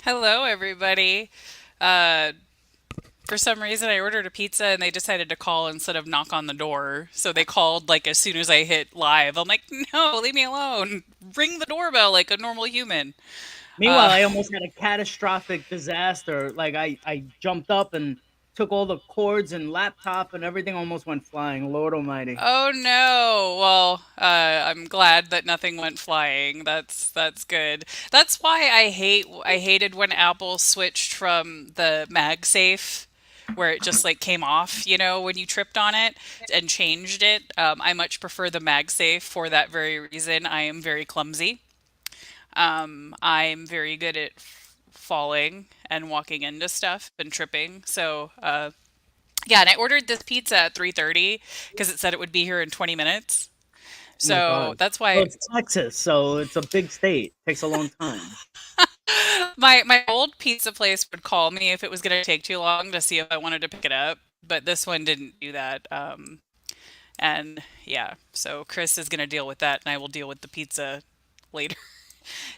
Hello, everybody. Uh, for some reason, I ordered a pizza and they decided to call instead of knock on the door. So they called like as soon as I hit live. I'm like, no, leave me alone. Ring the doorbell like a normal human. Meanwhile, Uh, I almost had a catastrophic disaster. Like I jumped up and took all the cords and laptop and everything almost went flying. Lord Almighty. oh no. Well, I'm glad that nothing went flying. That's good. That's why I hated when Apple switched from the MagSafe where it just like came off, when you tripped on it and changed it. I much prefer the MagSafe for that very reason. I am very clumsy. I'm very good at falling and walking into stuff and tripping. So, yeah, and I ordered this pizza at 3:30 because it said it would be here in 20 minutes. Oh my So God. that's Well, why it's Texas, so it's a big state. Takes a long time. my old pizza place would call me if it was going to take too long to see if I wanted to pick it up, but this one didn't do that. And yeah, so Chris is going to deal with that, and I will deal with the pizza later.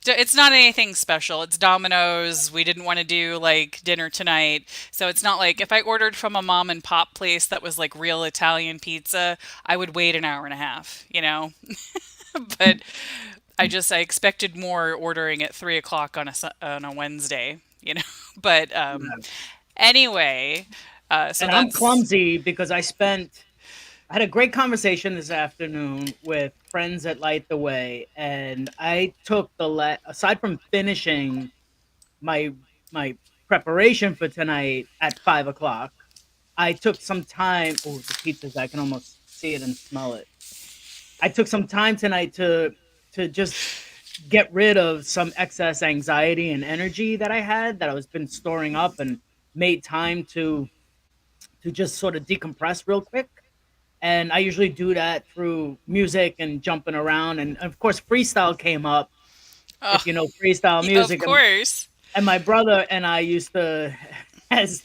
It's not anything special. It's Domino's. We didn't want to do like dinner tonight. So it's not like if I ordered from a mom and pop place that was like real Italian pizza, I would wait an hour and a half. But I expected more ordering at 3 o'clock on a Wednesday. But anyway, so And I'm that's clumsy because I had a great conversation this afternoon with friends that light the way, and I took aside from finishing my my preparation for tonight at 5 o'clock. I took some time. Oh, the pizzas! I can almost see it and smell it. I took some time tonight to just get rid of some excess anxiety and energy that I had that I was been storing up, and made time to just sort of decompress real quick. And I usually do that through music and jumping around, and of course freestyle came up. oh, If you know freestyle yeah, of music, course. and my brother and I used to, as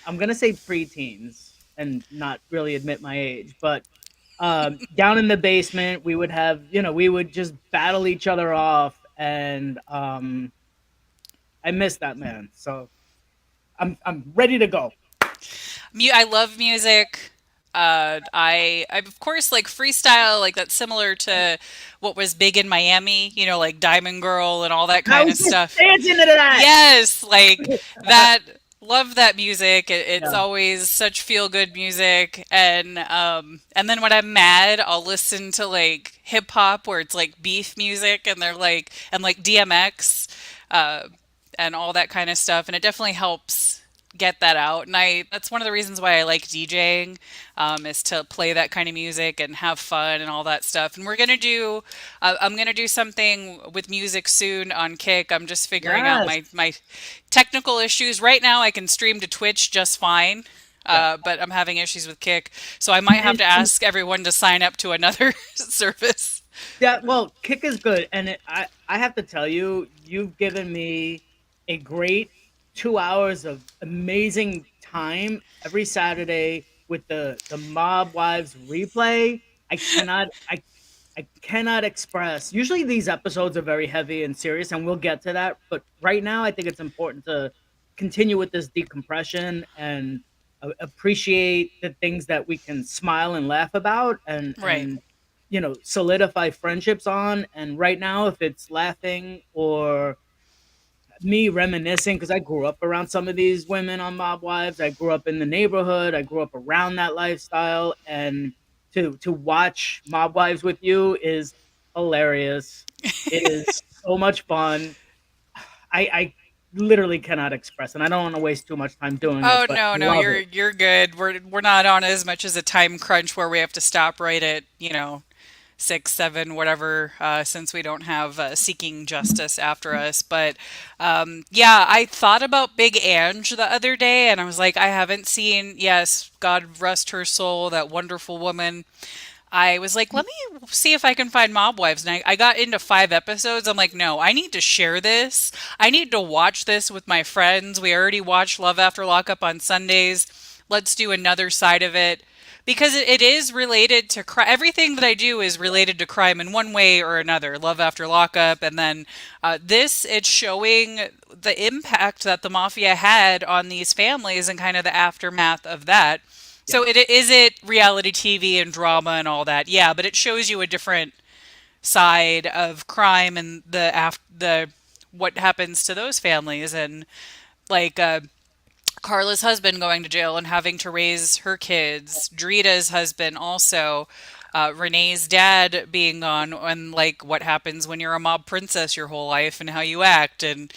I'm gonna say preteens and not really admit my age, but down in the basement we would have, we would just battle each other off, and I miss that, man. So I'm ready to go. I love music. I of course like freestyle, like that's similar to what was big in Miami, like Diamond Girl and all that I kind was of just stuff. dancing into that. Yes, like that. Love that music. It's Yeah. always such feel good music, and then when I'm mad, I'll listen to like hip hop where it's like beef music, and they're like and like DMX, uh, and all that kind of stuff, and it definitely helps get that out. And I that's one of the reasons why I like DJing, is to play that kind of music and have fun and all that stuff. And I'm gonna do something with music soon on Kick. I'm just figuring out Yes. my technical issues. Right now, I can stream to Twitch just fine. Yeah. But I'm having issues with Kick, so I might have to And ask everyone to sign up to another service. yeah, well, kick is good, and I have to tell you, you've given me a great 2 hours of amazing time every Saturday with the Mob Wives replay. I cannot express. Usually these episodes are very heavy and serious, and we'll get to that. But right now, I think it's important to continue with this decompression and appreciate the things that we can smile and laugh about, and Right. solidify friendships on. And right now, if it's laughing or me reminiscing, because I grew up around some of these women on Mob Wives. I grew up in the neighborhood. I grew up around that lifestyle, and to watch Mob Wives with you is hilarious. It is so much fun. I literally cannot express, and I don't want to waste too much time doing it, Oh but no, I no, love you're it. you're good. We're not on as much as a time crunch where we have to stop right at, 6, 7, whatever, since we don't have seeking justice after us. But yeah, I thought about Big Ange the other day, and I was like, I haven't seen. Yes, God rest her soul, that wonderful woman. I was like, let me see if I can find Mob Wives. And I got into 5 episodes. I'm like, no, I need to share this. I need to watch this with my friends. We already watched Love After Lockup on Sundays. Let's do another side of it. because it is related to crime. Everything that I do is related to crime in one way or another. Love After Lockup, and then this, it's showing the impact that the mafia had on these families and kind of the aftermath of that. So Yeah. it is it reality TV and drama and all that, yeah, but it shows you a different side of crime and the what happens to those families, and like Carla's husband going to jail and having to raise her kids, Drita's husband also, Renee's dad being gone, and like what happens when you're a mob princess your whole life and how you act and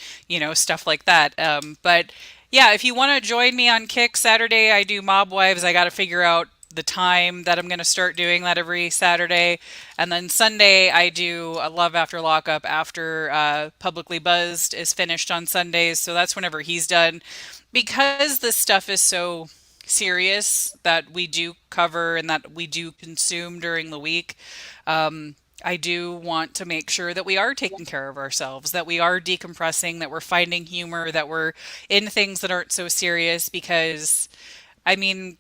stuff like that. But yeah, if you want to join me on Kick Saturday, I do Mob Wives. I got to figure out the time that I'm going to start doing that every Saturday. And then Sunday, I do a Love After Lockup after Publicly Buzzed is finished on Sundays. So that's whenever he's done. Because this stuff is so serious that we do cover and that we do consume during the week, I do want to make sure that we are taking care of ourselves, that we are decompressing, that we're finding humor, that we're in things that aren't so serious because I mean,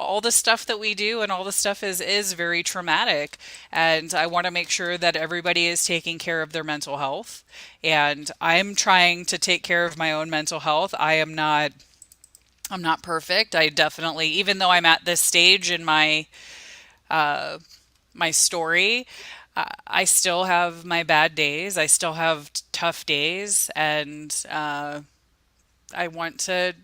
all the stuff that we do and all the stuff is very traumatic, and I want to make sure that everybody is taking care of their mental health, and I'm trying to take care of my own mental health. I'm not perfect. I definitely, even though I'm at this stage in my story, I still have my bad days. I still have tough days, and I want to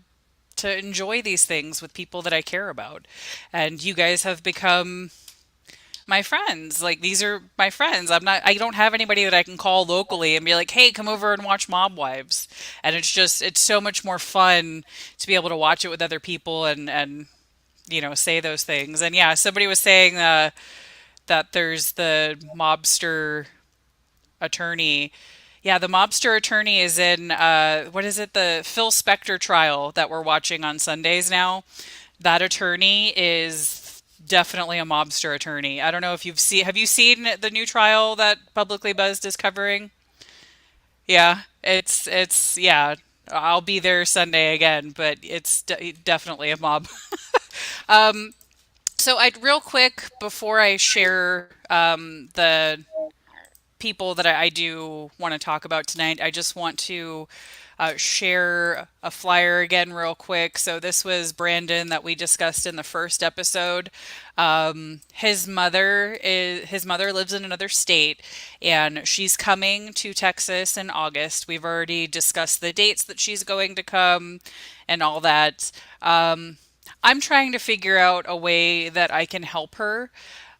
enjoy these things with people that I care about. And you guys have become my friends. Like these are my friends. I don't have anybody that I can call locally and be like, "Hey, come over and watch Mob Wives." And it's so much more fun to be able to watch it with other people and say those things. And yeah, somebody was saying that there's the mobster attorney. Yeah, the mobster attorney is in what is it? The Phil Spector trial that we're watching on Sundays now. That attorney is definitely a mobster attorney. I don't know if have you seen the new trial that Publicly Buzzed is covering? Yeah, it's yeah. I'll be there Sunday again, but it's definitely a mob. So I'd real quick before I share the people that I do want to talk about tonight, I just want to share a flyer again, real quick. So, this was Brandon that we discussed in the first episode. His mother lives in another state, and she's coming to Texas in August. We've already discussed the dates that she's going to come and all that. I'm trying to figure out a way that I can help her.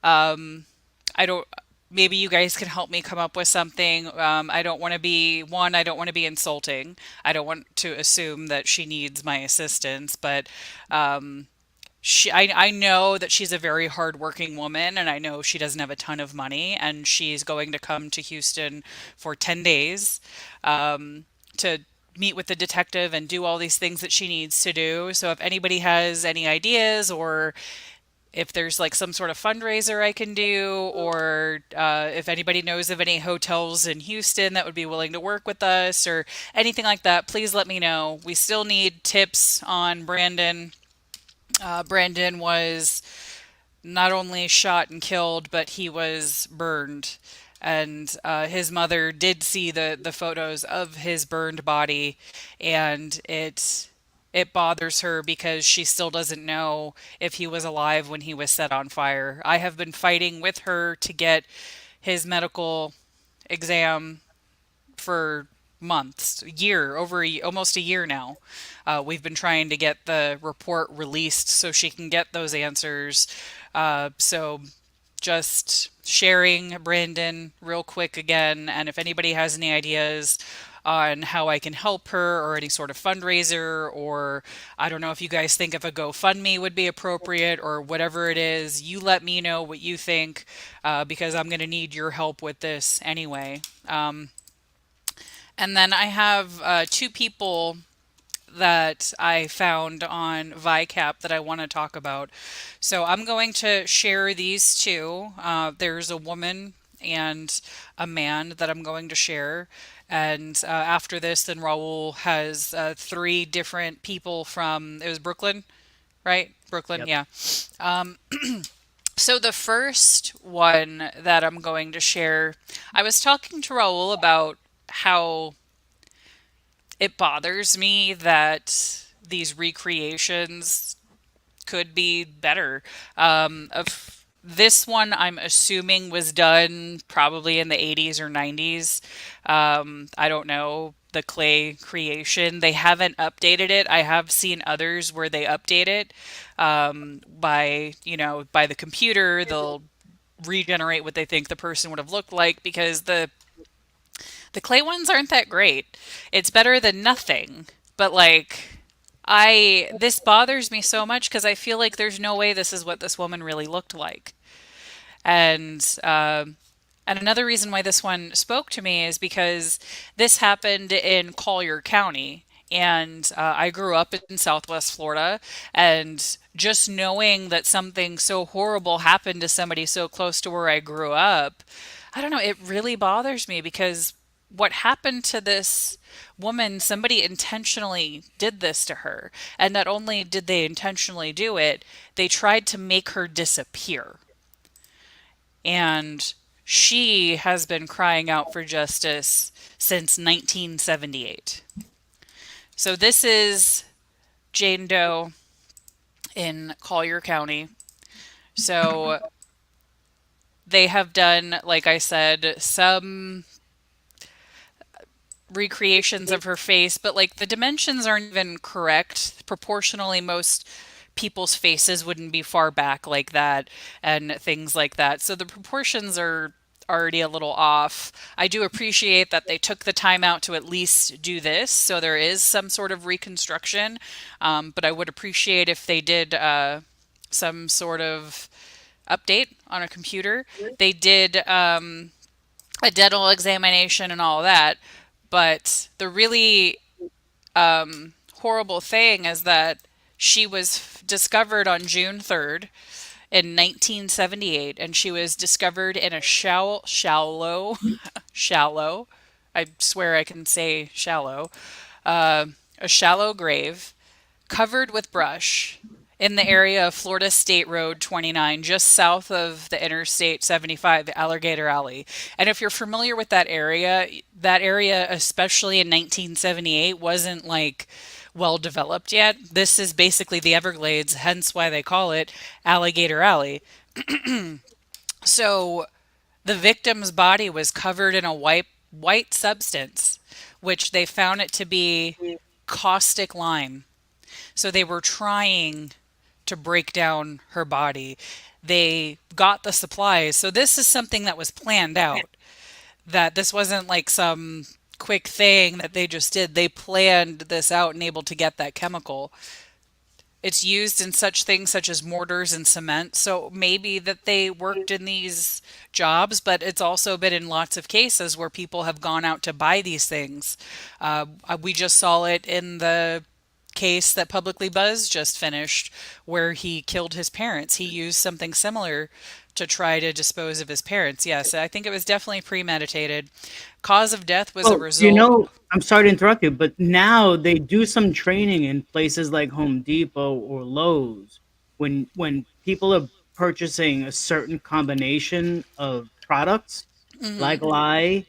I don't, maybe you guys can help me come up with something. I don't want to be, one, I don't want to be insulting. I don't want to assume that she needs my assistance, but I know that she's a very hardworking woman, and I know she doesn't have a ton of money, and she's going to come to Houston for 10 days to meet with the detective and do all these things that she needs to do. So if anybody has any ideas, or if there's like some sort of fundraiser I can do, or if anybody knows of any hotels in Houston that would be willing to work with us or anything like that, please let me know. We still need tips on Brandon. Brandon was not only shot and killed, but he was burned. And his mother did see the photos of his burned body, and it bothers her because she still doesn't know if he was alive when he was set on fire. I have been fighting with her to get his medical exam for months, a year, almost a year now. We've been trying to get the report released so she can get those answers. So just sharing Brandon real quick again, and if anybody has any ideas on how I can help her or any sort of fundraiser, or I don't know if you guys think if a GoFundMe would be appropriate or whatever it is, you let me know what you think, because I'm going to need your help with this anyway. And then I have two people that I found on ViCap that I want to talk about. So I'm going to share these two. There's a woman and a man that I'm going to share. And after this, then Raul has three different people from, it was Brooklyn, right? Brooklyn, Yep. yeah. Um, so the first one that I'm going to share, I was talking to Raul about how it bothers me that these recreations could be better. Of this one, I'm assuming was done probably in the 80s or 90s. I don't know the clay creation. They haven't updated it. I have seen others where they update it by, by the computer. They'll regenerate what they think the person would have looked like because the clay ones aren't that great. It's better than nothing, but like this bothers me so much because I feel like there's no way this is what this woman really looked like. And and another reason why this one spoke to me is because this happened in Collier County. And I grew up in Southwest Florida, and just knowing that something so horrible happened to somebody so close to where I grew up, I don't know, it really bothers me because what happened to this woman, somebody intentionally did this to her. And not only did they intentionally do it, they tried to make her disappear. And she has been crying out for justice since 1978. So this is Jane Doe in Collier County. So they have done, like I said, some recreations of her face, but like the dimensions aren't even correct. Proportionally, most people's faces wouldn't be far back like that and things like that. So the proportions are already a little off. I do appreciate that they took the time out to at least do this, so there is some sort of reconstruction. But I would appreciate if they did some sort of update on a computer. They did a dental examination and all that, but the really horrible thing is that she was discovered on June 3rd in 1978, and she was discovered in a shallow, I swear I can say shallow, a shallow grave covered with brush in the area of Florida State Road 29, just south of the Interstate 75, Alligator Alley. And if you're familiar with that area, especially in 1978, wasn't like well developed yet. This is basically the Everglades, hence why they call it Alligator Alley. So the victim's body was covered in a white substance, which they found it to be caustic lime. So they were trying to break down her body. They got the supplies. So this is something that was planned out. That this wasn't like some quick thing that they just did. They planned this out and able to get that chemical. It's used in such things such as mortars and cement. So maybe that they worked in these jobs, but it's also been in lots of cases where people have gone out to buy these things. We just saw it in the case that Publicly Buzz just finished, where he killed his parents. He used something similar to try to dispose of his parents. Yes, I think it was definitely premeditated. Cause of death was a Oh, result. I'm sorry to interrupt you, but now they do some training in places like Home Depot or Lowe's when people are purchasing a certain combination of products Mhm. like lye,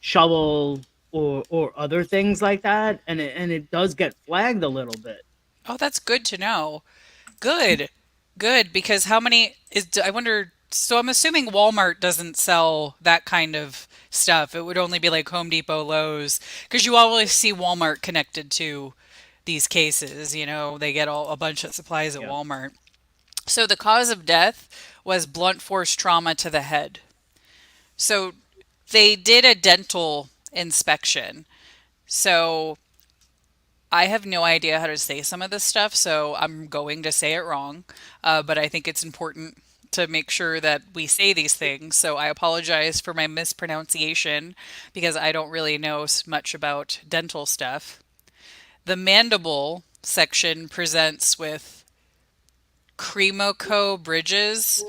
shovel, or other things like that, and it does get flagged a little bit. Oh, that's good to know. Good. Good, because how many is I wonder, so I'm assuming Walmart doesn't sell that kind of stuff. It would only be like Home Depot, Lowe's, because you always see Walmart connected to these cases, they get all a bunch of supplies at Yeah. Walmart. So the cause of death was blunt force trauma to the head. So they did a dental inspection. So I have no idea how to say some of this stuff, so I'm going to say it wrong. But I think it's important to make sure that we say these things. So I apologize for my mispronunciation because I don't really know much about dental stuff. The mandible section presents with cremoco bridges.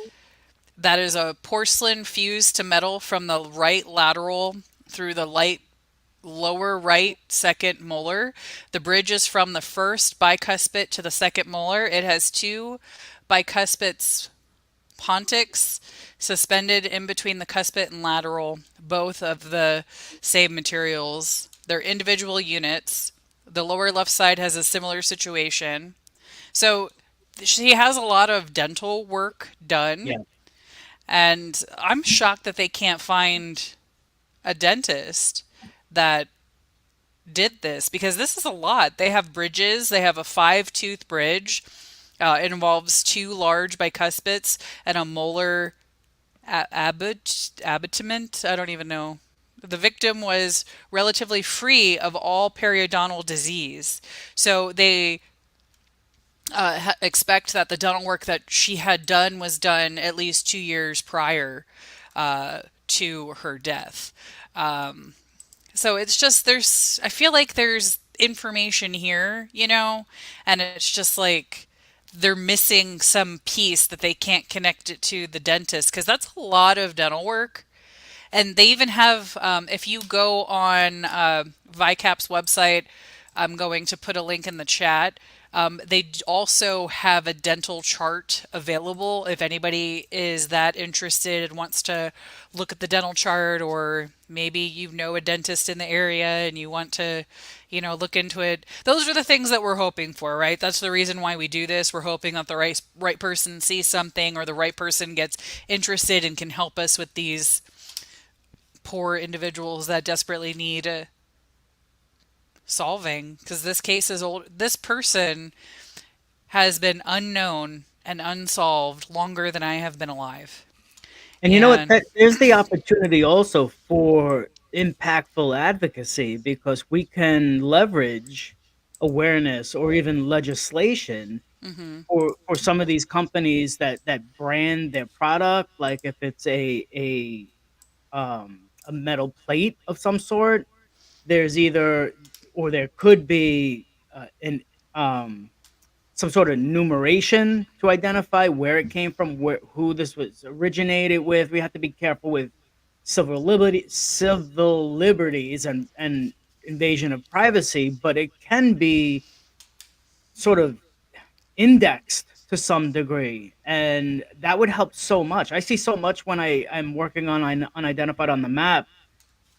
That is a porcelain fused to metal from the right lateral through the light. lower right second molar. The bridge is from the first bicuspid to the second molar. It has two bicuspids pontics suspended in between the cuspid and lateral, both of the same materials. They're individual units. The lower left side has a similar situation. So she has a lot of dental work done, Yeah. and I'm shocked that they can't find a dentist that did this because this is a lot. They have bridges, they have a five tooth bridge. It involves two large bicuspids and a molar abutment. I don't even know. The victim was relatively free of all periodontal disease. So they expect that the dental work that she had done was done at least 2 years prior to her death. So it's just I feel like there's information here, and it's just like they're missing some piece that they can't connect it to the dentist because that's a lot of dental work. And they even have, if you go on VICAP's website, I'm going to put a link in the chat. They also have a dental chart available if anybody is that interested and wants to look at the dental chart, or maybe you know a dentist in the area and you want to, look into it. Those are the things that we're hoping for, right? That's the reason why we do this. We're hoping that the right person sees something, or the right person gets interested and can help us with these poor individuals that desperately need solving, because this case is old. This person has been unknown and unsolved longer than I have been alive. And you know what? And There's the opportunity also for impactful advocacy because we can leverage awareness or even legislation mhm, for some of these companies that brand their product. Like if it's a metal plate of some sort, there's either or there could be an some sort of numeration to identify where it came from, where who this was originated with. We have to be careful with civil liberties and invasion of privacy, but it can be sort of indexed to some degree, and that would help so much. I see so much when I'm working on unidentified on the map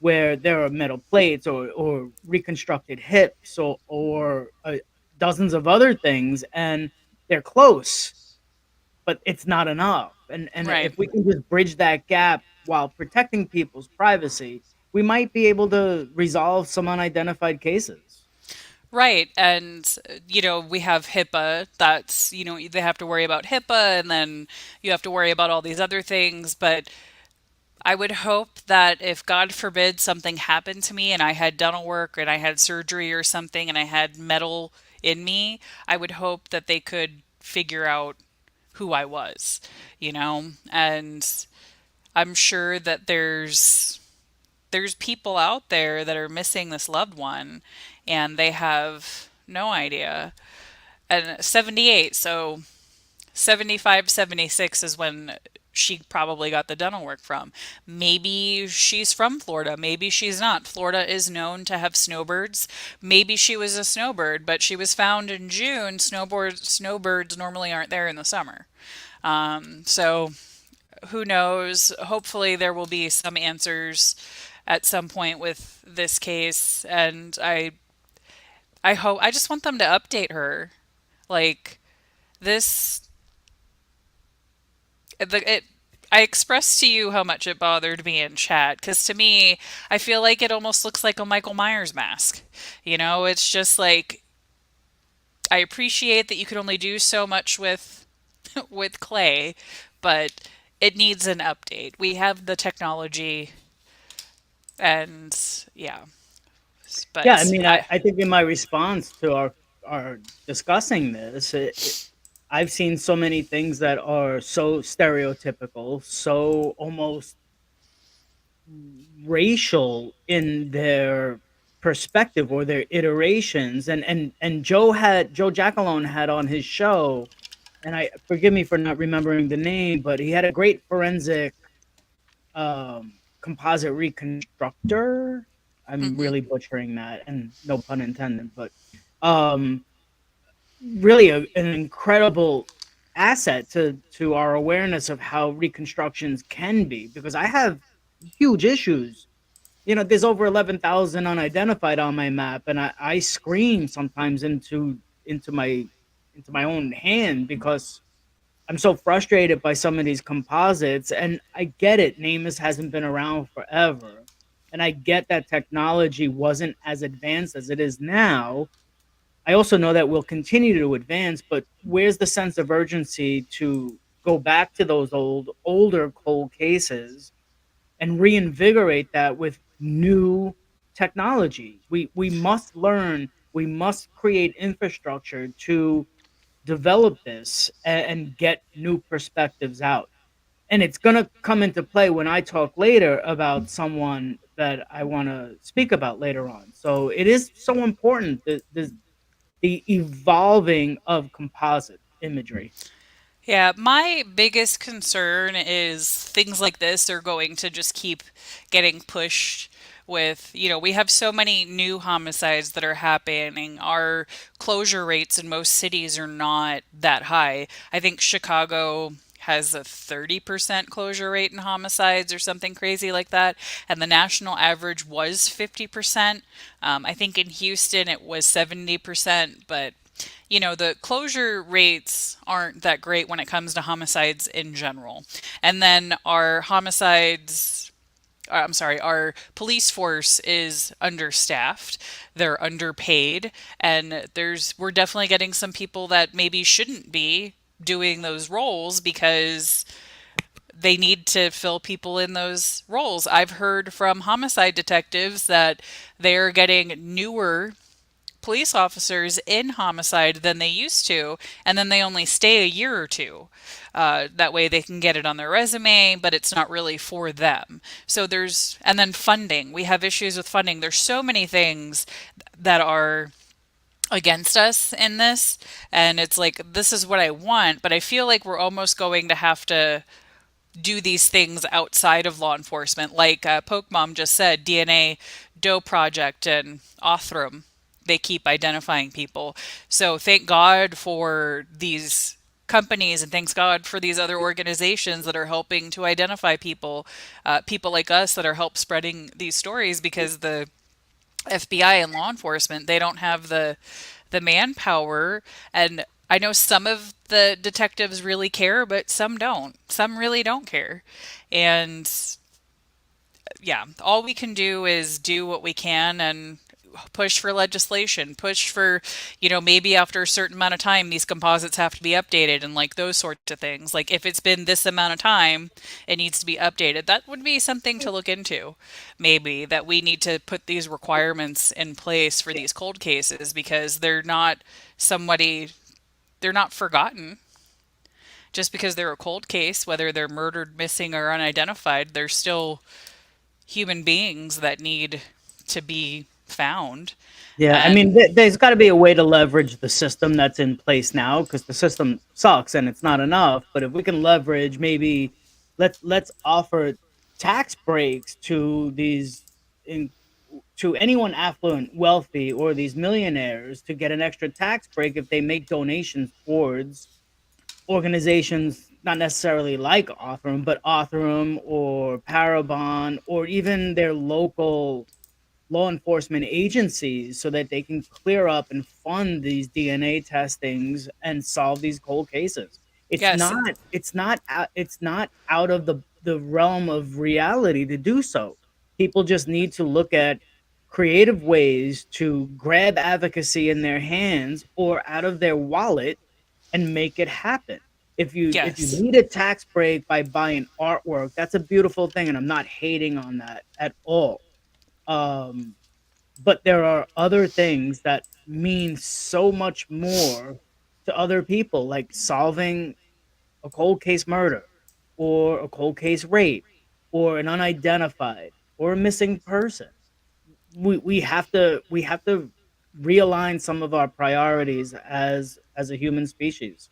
where there are metal plates or reconstructed hips or dozens of other things, and they're close, but it's not enough. And right. if we can just bridge that gap while protecting people's privacy, we might be able to resolve some unidentified cases. Right. And, we have HIPAA. That's, they have to worry about HIPAA, and then you have to worry about all these other things. But I would hope that if, God forbid, something happened to me and I had dental work and I had surgery or something and I had metal in me, I would hope that they could figure out who I was, And I'm sure that there's people out there that are missing this loved one and they have no idea. And 78, so 75, 76 is when she probably got the dental work from. Maybe she's from Florida. Maybe she's not. Florida is known to have snowbirds. Maybe she was a snowbird, but she was found in June. Snowbirds normally aren't there in the summer. So who knows? Hopefully, there will be some answers at some point with this case, and I just want them to update her. Like this, it. I expressed to you how much it bothered me in chat because to me, I feel like it almost looks like a Michael Myers mask. It's just like I appreciate that you can only do so much with with clay, but it needs an update. We have the technology, and yeah, Yeah, I but mean, I think in my response to our discussing this, I've seen so many things that are so stereotypical, so almost racial in their perspective or their iterations. And Joe Jackalone had on his show, and I forgive me for not remembering the name, but he had a great forensic composite reconstructor. I'm Hmm. really butchering that, and no pun intended, but um, really an incredible asset to our awareness of how reconstructions can be. Because I have huge issues. You know, there's over 11,000 unidentified on my map, and I scream sometimes into my into my own hand because I'm so frustrated by some of these composites. And I get it, Namus hasn't been around forever, and I get that technology wasn't as advanced as it is now. I also know that we'll continue to advance, but where's the sense of urgency to go back to those older cold cases and reinvigorate that with new technology? We must learn, we must create infrastructure to develop this and get new perspectives out. And it's going to come into play when I talk later about someone that I want to speak about later on. So it is so important, the evolving of composite imagery. Yeah, my biggest concern is things like this are going to just keep getting pushed with, we have so many new homicides that are happening. Our closure rates in most cities are not that high. I think Chicago has a 30% closure rate in homicides or something crazy like that, and the national average was 50%. I think in Houston it was 70%, but the closure rates aren't that great when it comes to homicides in general. And then our police force is understaffed. They're underpaid, and we're definitely getting some people that maybe shouldn't be doing those roles because they need to fill people in those roles. I've heard from homicide detectives that they're getting newer police officers in homicide than they used to, and then they only stay a year or two. That way they can get it on their resume, but it's not really for them. And then funding. We have issues with funding. There's so many things that are against us in this, and it's like, this is what I want, but I feel like we're almost going to have to do these things outside of law enforcement. Like Poke Mom just said, DNA Doe Project and Othram, they keep identifying people. So thank God for these companies, and thanks God for these other organizations that are helping to identify people, people like us that are help spreading these stories, because the FBI and law enforcement, they don't have the manpower. And I know some of the detectives really care, but some don't. Some really don't care. And yeah, all we can do is do what we can and push for legislation, push for, maybe after a certain amount of time, these composites have to be updated and like those sorts of things. Like if it's been this amount of time, it needs to be updated. That would be something to look into. Maybe that we need to put these requirements in place for these cold cases, because somebody, they're not forgotten. Just because they're a cold case, whether they're murdered, missing, or unidentified, they're still human beings that need to be found. Yeah, I mean, And there's got to be a way to leverage the system that's in place now, because the system sucks and it's not enough. But if we can leverage, maybe let's offer tax breaks to in, to anyone affluent, wealthy, or these millionaires to get an extra tax break if they make donations towards organizations not necessarily like Othram, but Othram or Parabon, or even their local law enforcement agencies, so that they can clear up and fund these DNA testings and solve these cold cases. It's yes, not it's not out of the realm of reality to do so. People just need to look at creative ways to grab advocacy in their hands or out of their wallet and make it happen. If you yes. need a tax break by buying artwork, that's a beautiful thing, and I'm not hating on that at all. Um, but there are other things that mean so much more to other people, like solving a cold case murder, or a cold case rape, or an unidentified, or a missing person. We have to realign some of our priorities as a human species.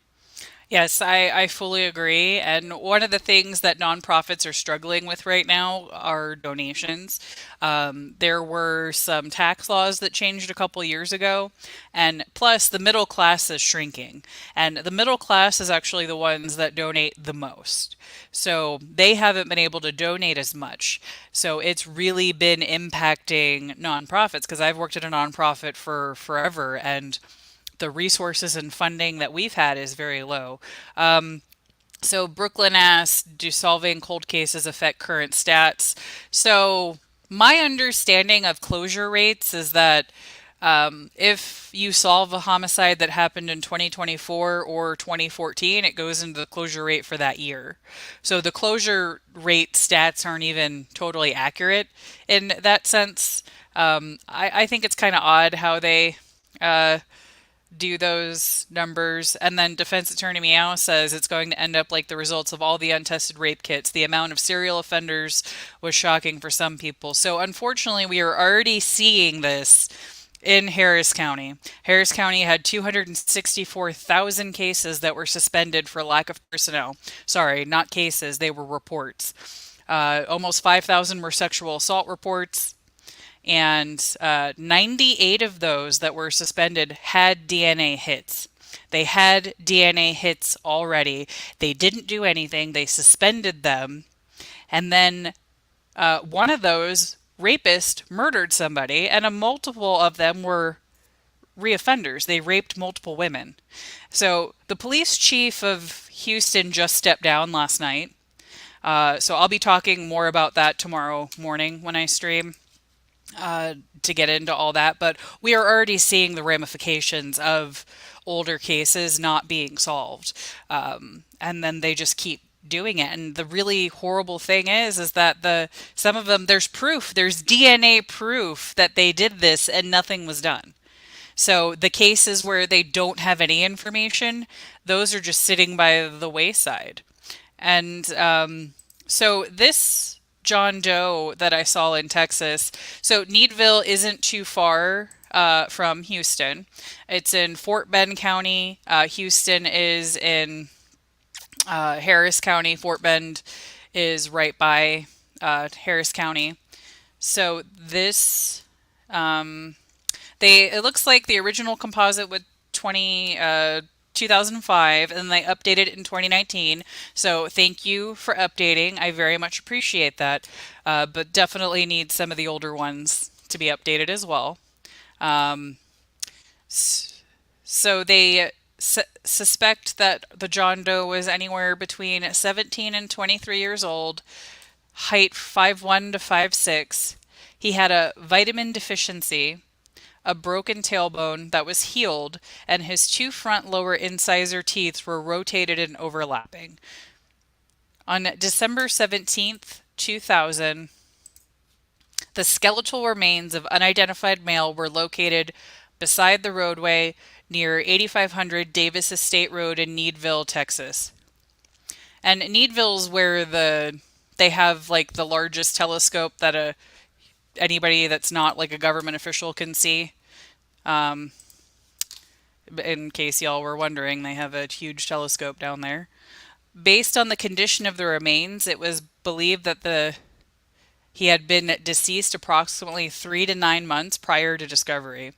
Yes, I fully agree. And one of the things that nonprofits are struggling with right now are donations. There were some tax laws that changed a couple years ago, and plus the middle class is shrinking. And the middle class is actually the ones that donate the most. So they haven't been able to donate as much. So it's really been impacting nonprofits because I've worked at a nonprofit for forever, and the resources and funding that we've had is very low. So Brooklyn asked, do solving cold cases affect current stats? So my understanding of closure rates is that if you solve a homicide that happened in 2024 or 2014, it goes into the closure rate for that year. So the closure rate stats aren't even totally accurate in that sense. I think it's kind of odd how they uh, do those numbers. And then defense attorney Meow says it's going to end up like the results of all the untested rape kits. The amount of serial offenders was shocking for some people. So unfortunately, we are already seeing this in Harris County. Harris County had 264,000 cases that were suspended for lack of personnel. Sorry, not cases, they were reports. Almost 5,000 were sexual assault reports, and 98 of those that were suspended had DNA hits. They had DNA hits already. They didn't do anything. They suspended them. And then one of those rapists murdered somebody, and a multiple of them were reoffenders. They raped multiple women. So the police chief of Houston just stepped down last night. So I'll be talking more about that tomorrow morning when I stream, to get into all that, but we are already seeing the ramifications of older cases not being solved. And then they just keep doing it. And the really horrible thing is that some of them, there's proof, there's DNA proof that they did this and nothing was done. So the cases where they don't have any information, those are just sitting by the wayside. And so this John Doe that I saw in Texas, so Needville isn't too far from Houston. It's in Fort Bend County. Houston is in Harris County. Fort Bend is right by Harris County. So this it looks like the original composite with 2005, and they updated it in 2019. So thank you for updating. I very much appreciate that. But definitely need some of the older ones to be updated as well. Um, so they suspect that the John Doe was anywhere between 17 and 23 years old, height 5'1" to 5'6". He had a vitamin deficiency, a broken tailbone that was healed, and his two front lower incisor teeth were rotated and overlapping. On December 17th, 2000, the skeletal remains of unidentified male were located beside the roadway near 8500 Davis Estate Road in Needville, Texas. And Needville's where they have like the largest telescope that anybody that's not like a government official can see. Um, in case y'all were wondering, they have a huge telescope down there. Based on the condition of the remains, it was believed that he had been deceased approximately 3 to 9 months prior to discovery.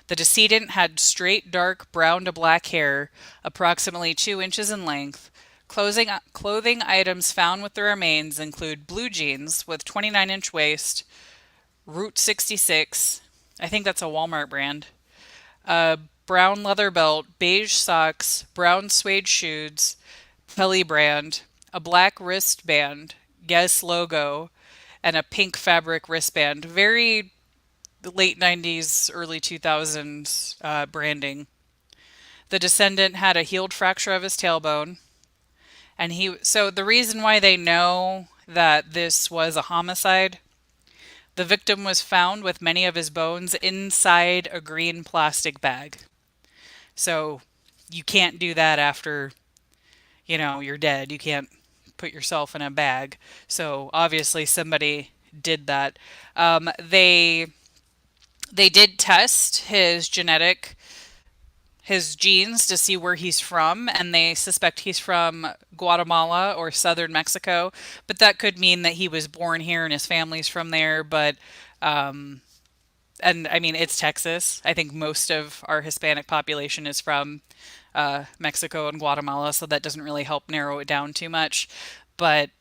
The decedent had straight dark brown to black hair, approximately 2 inches in length. Clothing items found with the remains include blue jeans with 29-inch waist, Route 66, I think that's a Walmart brand, a brown leather belt, beige socks, brown suede shoes, Pelly brand, a black wristband, Guess logo, and a pink fabric wristband. Very late 90s, early 2000s branding. The descendant had a healed fracture of his tailbone, and so the reason why they know that this was a homicide, the victim was found with many of his bones inside a green plastic bag. So you can't do that after, you're dead. You can't put yourself in a bag. So obviously somebody did that. They did test his genes to see where he's from, and they suspect he's from Guatemala or southern Mexico. But that could mean that he was born here and his family's from there. But and I mean, it's Texas. I think most of our Hispanic population is from Mexico and Guatemala, so that doesn't really help narrow it down too much. But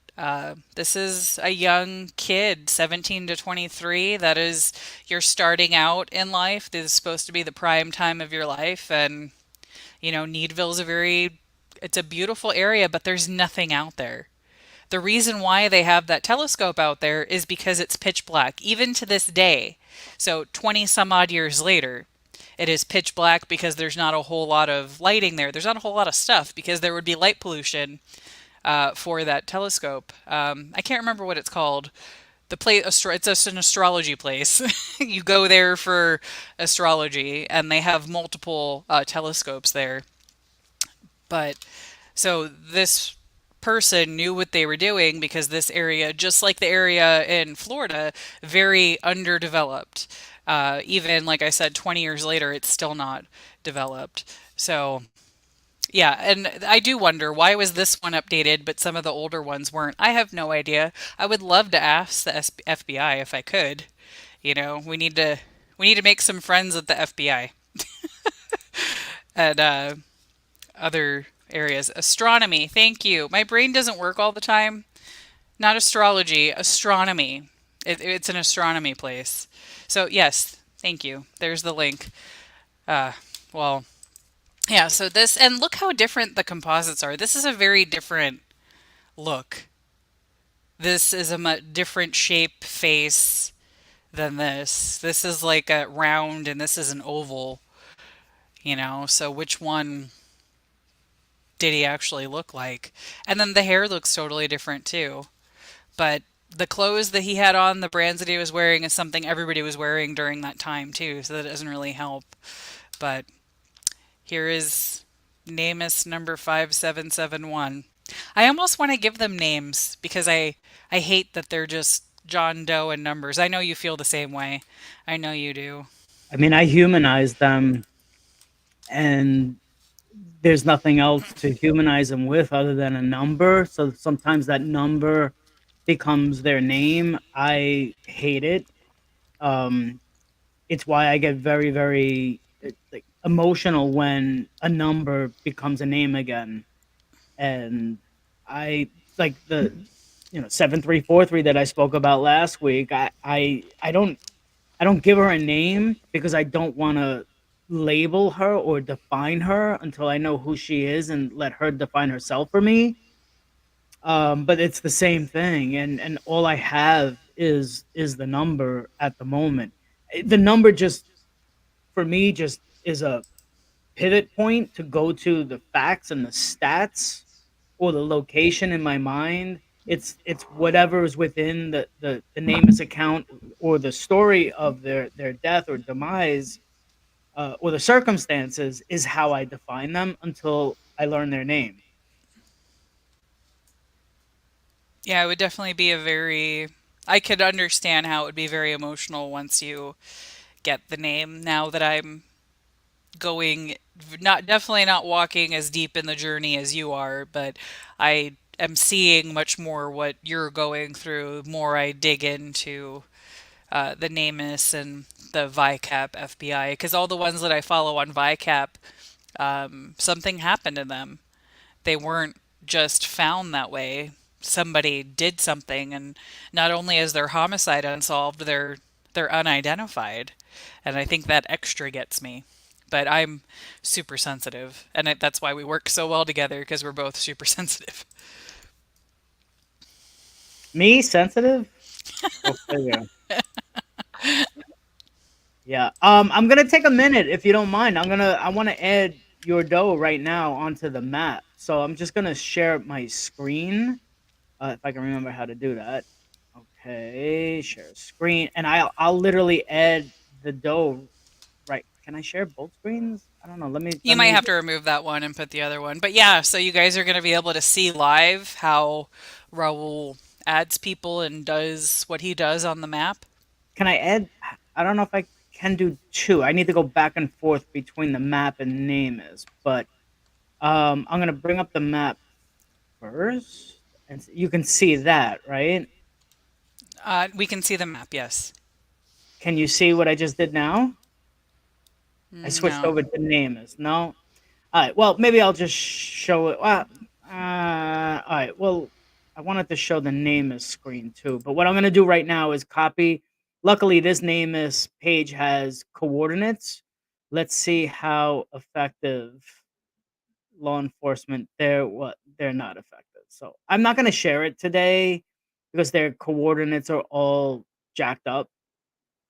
this is a young kid, 17 to 23. That is, you're starting out in life. This is supposed to be the prime time of your life. And, Needville's it's a beautiful area, but there's nothing out there. The reason why they have that telescope out there is because it's pitch black, even to this day. So 20 some odd years later, it is pitch black because there's not a whole lot of lighting there. There's not a whole lot of stuff because there would be light pollution for that telescope. I can't remember what it's called. The place, it's just an astrology place. You go there for astrology, and they have multiple telescopes there. But so this person knew what they were doing because this area, just like the area in Florida, very underdeveloped. Even like I said, 20 years later, it's still not developed. So yeah, and I do wonder why was this one updated, but some of the older ones weren't. I have no idea. I would love to ask the FBI if I could. We need to make some friends at the FBI and other areas. Astronomy, thank you. My brain doesn't work all the time. Not astrology, astronomy. It's an astronomy place. So yes, thank you. There's the link. Uh, well, yeah. So this and look how different the composites are. This is a very different look. This is a much different shape face than this. This is like a round and this is an oval. So which one did he actually look like? And then the hair looks totally different too. But the clothes that he had on, the brands that he was wearing, is something everybody was wearing during that time too, so that doesn't really help. But here is Namus number 5771. I almost want to give them names because I hate that they're just John Doe and numbers. I know you feel the same way. I know you do. I mean, I humanize them, and there's nothing else to humanize them with other than a number. So sometimes that number becomes their name. I hate it. Um, it's why I get very, very like emotional when a number becomes a name again. And I like the 7343 that I spoke about last week. I don't give her a name because I don't want to label her or define her until I know who she is and let her define herself for me. But it's the same thing, and all I have is the number at the moment. The number just for me just is a pivot point to go to the facts and the stats or the location in my mind. It's whatever is within the nameless account or the story of their death or demise, or the circumstances is how I define them until I learn their name. Yeah, it would definitely be a very. I could understand how it would be very emotional once you get the name. Now that I'm going, not definitely not walking as deep in the journey as you are, but I am seeing much more what you're going through. More I dig into the NamUs and the VICAP FBI, because all the ones that I follow on VICAP, something happened to them. They weren't just found that way. Somebody did something, and not only is their homicide unsolved, they're unidentified, and I think that extra gets me. But I'm super sensitive, and that's why we work so well together because we're both super sensitive. Me sensitive? Go figure. Yeah. I'm gonna take a minute if you don't mind. I want to add your dough right now onto the map. So I'm just gonna share my screen, if I can remember how to do that. Okay, share screen, and I'll literally add the dough. Right? Can I share both screens? I don't know. Let me You let might me. have to remove that one and put the other one. But yeah, so you guys are going to be able to see live how Raul adds people and does what he does on the map. Can I add? I don't know if I can do two. I need to go back and forth between the map and name is, but I'm gonna bring up the map first, and you can see that, right? We can see the map, yes. Can you see what I just did now? I switched No, over to name is. No. All right. Well, maybe I'll just show it. All right. Well, I wanted to show the name is screen too, but what I'm gonna do right now is copy. Luckily, this name is page has coordinates. Let's see how effective law enforcement. They're not effective. So I'm not gonna share it today because their coordinates are all jacked up.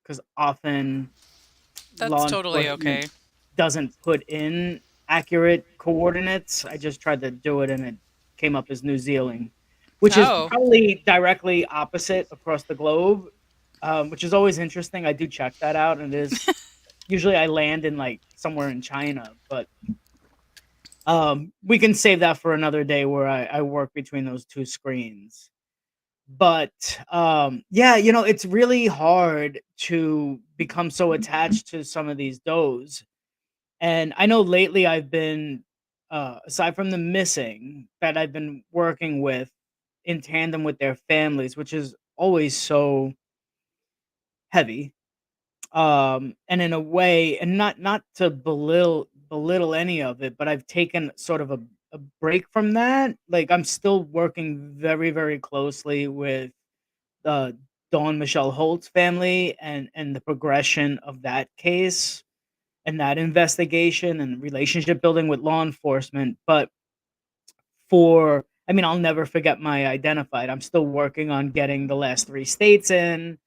Because often that's law totally enforcement okay. doesn't put in accurate coordinates. I just tried to do it and it came up as New Zealand, which is Oh, probably directly opposite across the globe, which is always interesting. I do check that out, and it is usually I land in like somewhere in China, but we can save that for another day where I work between those two screens. But yeah, it's really hard to become so attached to some of these does. And I know lately I've been, aside from the missing that I've been working with in tandem with their families, which is always so heavy. And in a way, and not to belittle any of it, but I've taken sort of a break from that. Like I'm still working very, very closely with the Dawn Michelle Holt's family and the progression of that case and that investigation and relationship building with law enforcement. But I mean, I'll never forget my identified. I'm still working on getting the last three states in.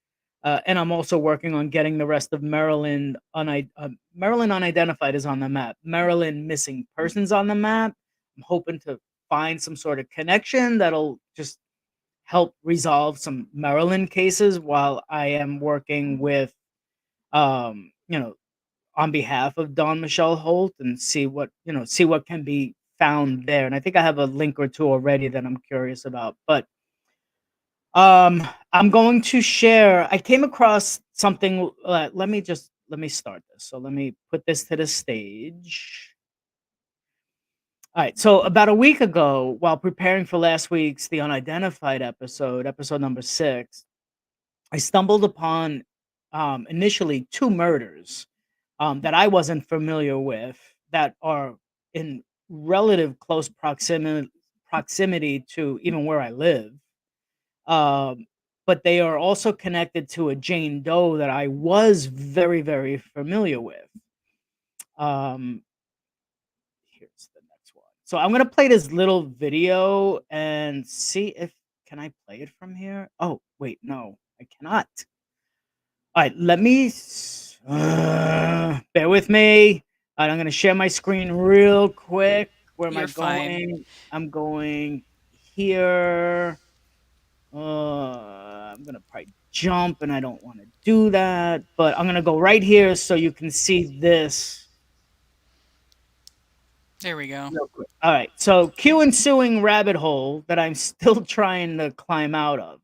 And I'm also working on getting the rest of Maryland unidentified is on the map. Maryland missing persons on the map. I'm hoping to find some sort of connection that'll just help resolve some Maryland cases while I am working with, um, you know, on behalf of Dawn Michelle Holt and see what can be found there. And I think I have a link or two already that I'm curious about. But I'm going to share. I came across something. Let me start this. So let me put this to the stage. All right. So about a week ago, while preparing for last week's The Unidentified episode number 6, I stumbled upon initially two murders that I wasn't familiar with that are in relative close proximity to even where I live. But they are also connected to a Jane Doe that I was very, very familiar with. Um, Here's the next one. So I'm gonna play this little video and see if can I play it from here. Oh wait, no, I cannot. All right, bear with me. All right, I'm gonna share my screen real quick. Where am I you're fine. going? I'm going here. I'm gonna probably jump, and I don't want to do that. But I'm gonna go right here so you can see this There we go. real quick. All right, so cue ensuing rabbit hole that I'm still trying to climb out of.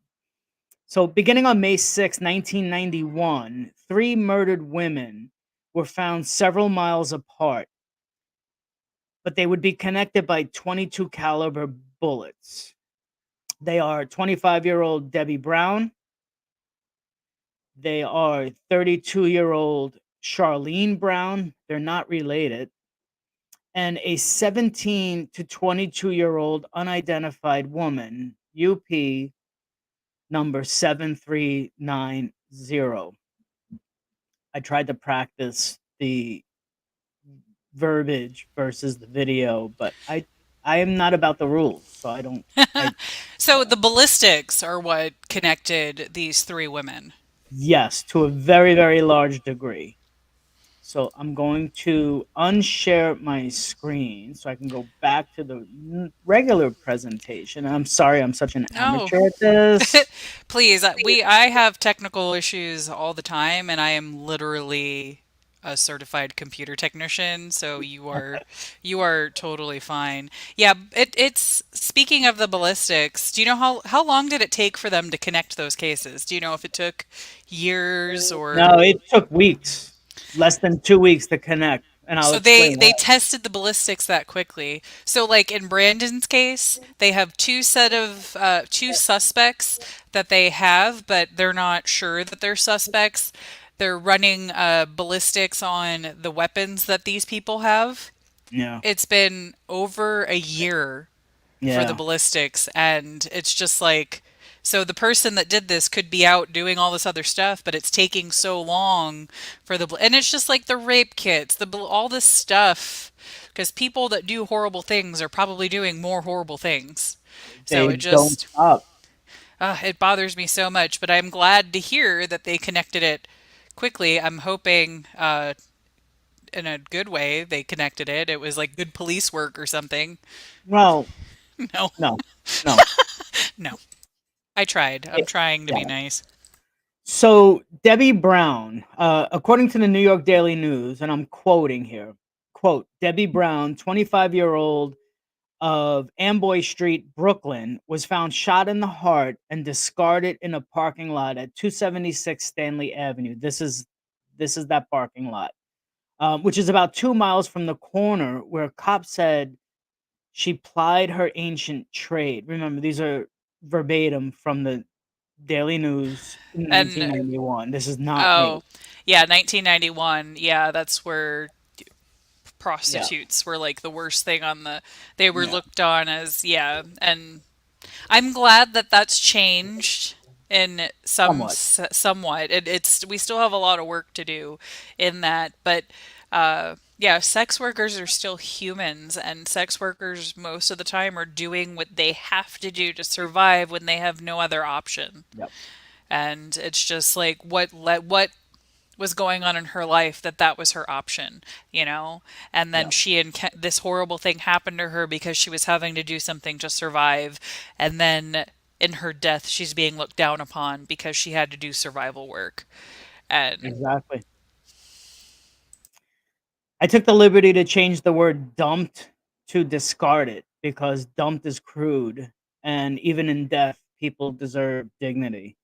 So, beginning on May 6, 1991, three murdered women were found several miles apart, but they would be connected by 22 caliber bullets. They are 25-year-old Debbie Brown, they are 32-year-old Charlene Brown, they're not related, and a 17 to 22-year-old unidentified woman, UP number 7390. I tried to practice the verbiage versus the video, but I am not about the rules, so I don't I So the ballistics are what connected these three women. yes, to a very, very large degree. So I'm going to unshare my screen so I can go back to the regular presentation. I'm sorry, I'm such an Oh, amateur at this. please. I have technical issues all the time, and I am literally a certified computer technician, so you are totally fine. Yeah, it's speaking of the ballistics, do you know how long did it take for them to connect those cases? Do you know if it took years or No, it took weeks, less than 2 weeks to connect, and I'll so explain they why. tested the ballistics that quickly. So like in Brandon's case, they have two suspects that they have, but they're not sure that they're suspects. They're running ballistics on the weapons that these people have. Yeah, It's been over a year for the yeah, ballistics, and it's just like, so the person that did this could be out doing all this other stuff, but it's taking so long for and it's just like the rape kits, all this stuff, because people that do horrible things are probably doing more horrible things. So they it don't just stop. it bothers me so much, but I'm glad to hear that they connected it quickly. I'm hoping in a good way they connected it. It was like good police work or something. Well, No, no, no. no. I tried. I'm It, trying to yeah. be nice. So Debbie Brown, according to the New York Daily News, and I'm quoting here, quote, Debbie Brown, 25-year-old of Amboy Street, Brooklyn, was found shot in the heart and discarded in a parking lot at 276 Stanley Avenue. This is that parking lot, which is about 2 miles from the corner where cops said she plied her ancient trade. Remember, these are verbatim from the Daily News in And 1991. This is not me. oh, yeah, 1991. Yeah, that's where Yeah, prostitutes were like the worst thing on the. They were yeah, looked on as, yeah, and I'm glad that that's changed in somewhat. somewhat. It's we still have a lot of work to do in that, but yeah, sex workers are still humans, and sex workers most of the time are doing what they have to do to survive when they have no other option. Yep, And it's just like what was going on in her life that was her option, you know? And then yep, this horrible thing happened to her because she was having to do something to survive, and then in her death she's being looked down upon because she had to do survival work. And exactly. I took the liberty to change the word dumped to discarded because dumped is crude, and even in death, people deserve dignity.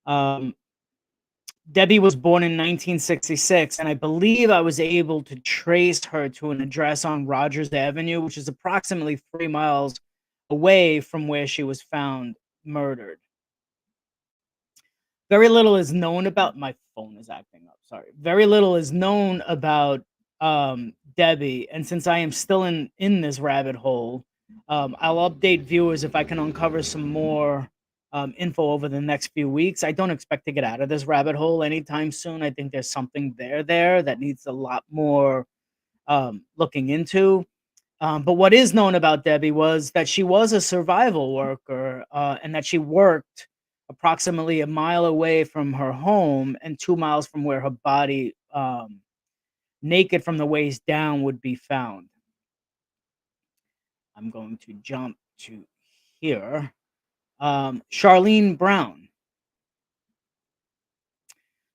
Um, Debbie was born in 1966, and I believe I was able to trace her to an address on Rogers Avenue, which is approximately 3 miles away from where she was found murdered. Very little is known about my phone is acting up. Sorry. Very little is known about Debbie, and since I am still in this rabbit hole, I'll update viewers if I can uncover some more info over the next few weeks. I don't expect to get out of this rabbit hole anytime soon. I think there's something there that needs a lot more looking into. But what is known about Debbie was that she was a survival worker, and that she worked approximately a mile away from her home and 2 miles from where her body, naked from the waist down, would be found. I'm going to jump to here. Charlene Brown.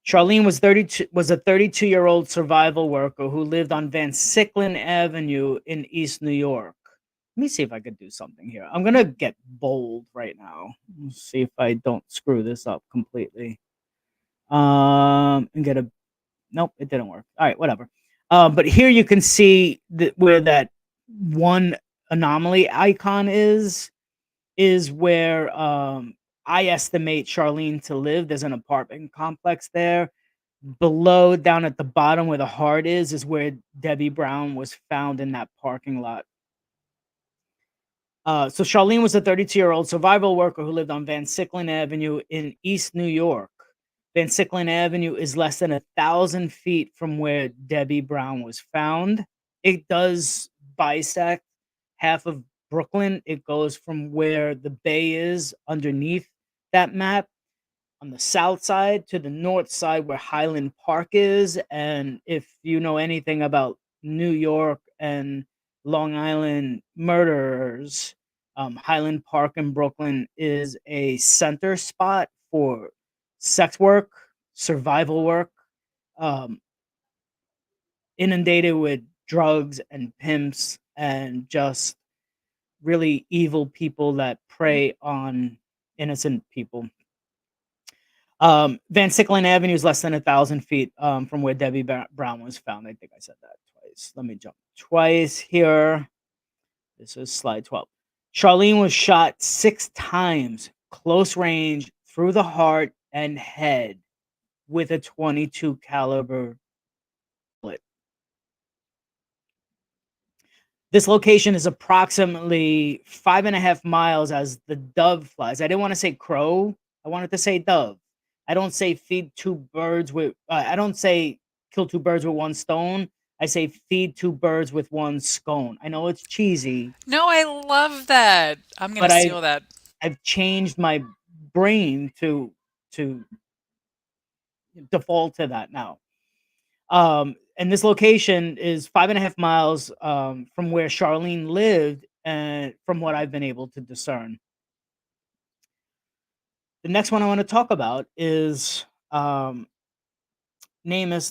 Charlene was a 32-year-old survival worker who lived on Van Siclen Avenue in East New York. Let me see if I could do something here. I'm gonna get bold right now. Let's see if I don't screw this up completely. And get a nope, it didn't work. All right, whatever. But here you can see that where that one anomaly icon is where I estimate Charlene to live. There's an apartment complex there. Below, down at the bottom where the heart is where Debbie Brown was found in that parking lot. So Charlene was a 32-year-old survival worker who lived on Van Siclen Avenue in East New York. Van Siclen Avenue is less than 1,000 feet from where Debbie Brown was found. It does bisect half of Brooklyn. It goes from where the bay is underneath that map on the south side to the north side where Highland Park is. And if you know anything about New York and Long Island murderers, Highland Park in Brooklyn is a center spot for sex work, survival work, um, inundated with drugs and pimps and just really evil people that prey on innocent people. Van Sicklen Avenue is less than 1,000 feet from where Debbie Brown was found. I think I said that twice. Let me jump twice here. This is slide 12. Charlene was shot 6 times, close range, through the heart and head with a 22 caliber bullet. This location is approximately 5.5 miles as the dove flies. I didn't want to say crow. I wanted to say dove. I don't say feed two birds with, I don't say kill two birds with one stone. I say feed two birds with one scone. I know it's cheesy, No, I love that. I'm gonna but steal that. I've changed my brain to default to that now. And this location is 5.5 miles from where Charlene lived, and from what I've been able to discern. The next one I want to talk about is NamUs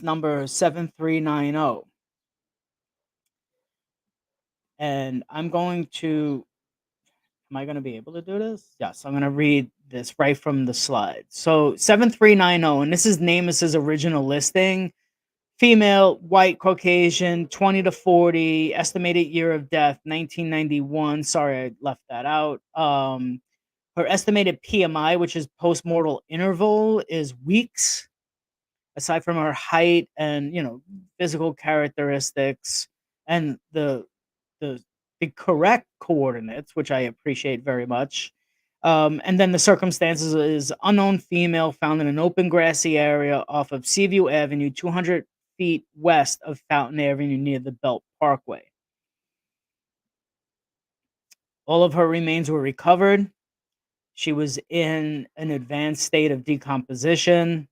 number 7390. And I'm going to, am I going to be able to do this? Yes, I'm going to read this right from the slide. So 7390, and this is NamUs's original listing. Female, white, Caucasian, 20 to 40, estimated year of death, 1991. Sorry, I left that out. Her estimated PMI, which is postmortal interval, is weeks. Aside from her height and physical characteristics and the the correct coordinates, which I appreciate very much. And then the circumstances is unknown female found in an open grassy area off of Seaview Avenue, 200 feet west of Fountain Avenue near the Belt Parkway. All of her remains were recovered. She was in an advanced state of decomposition.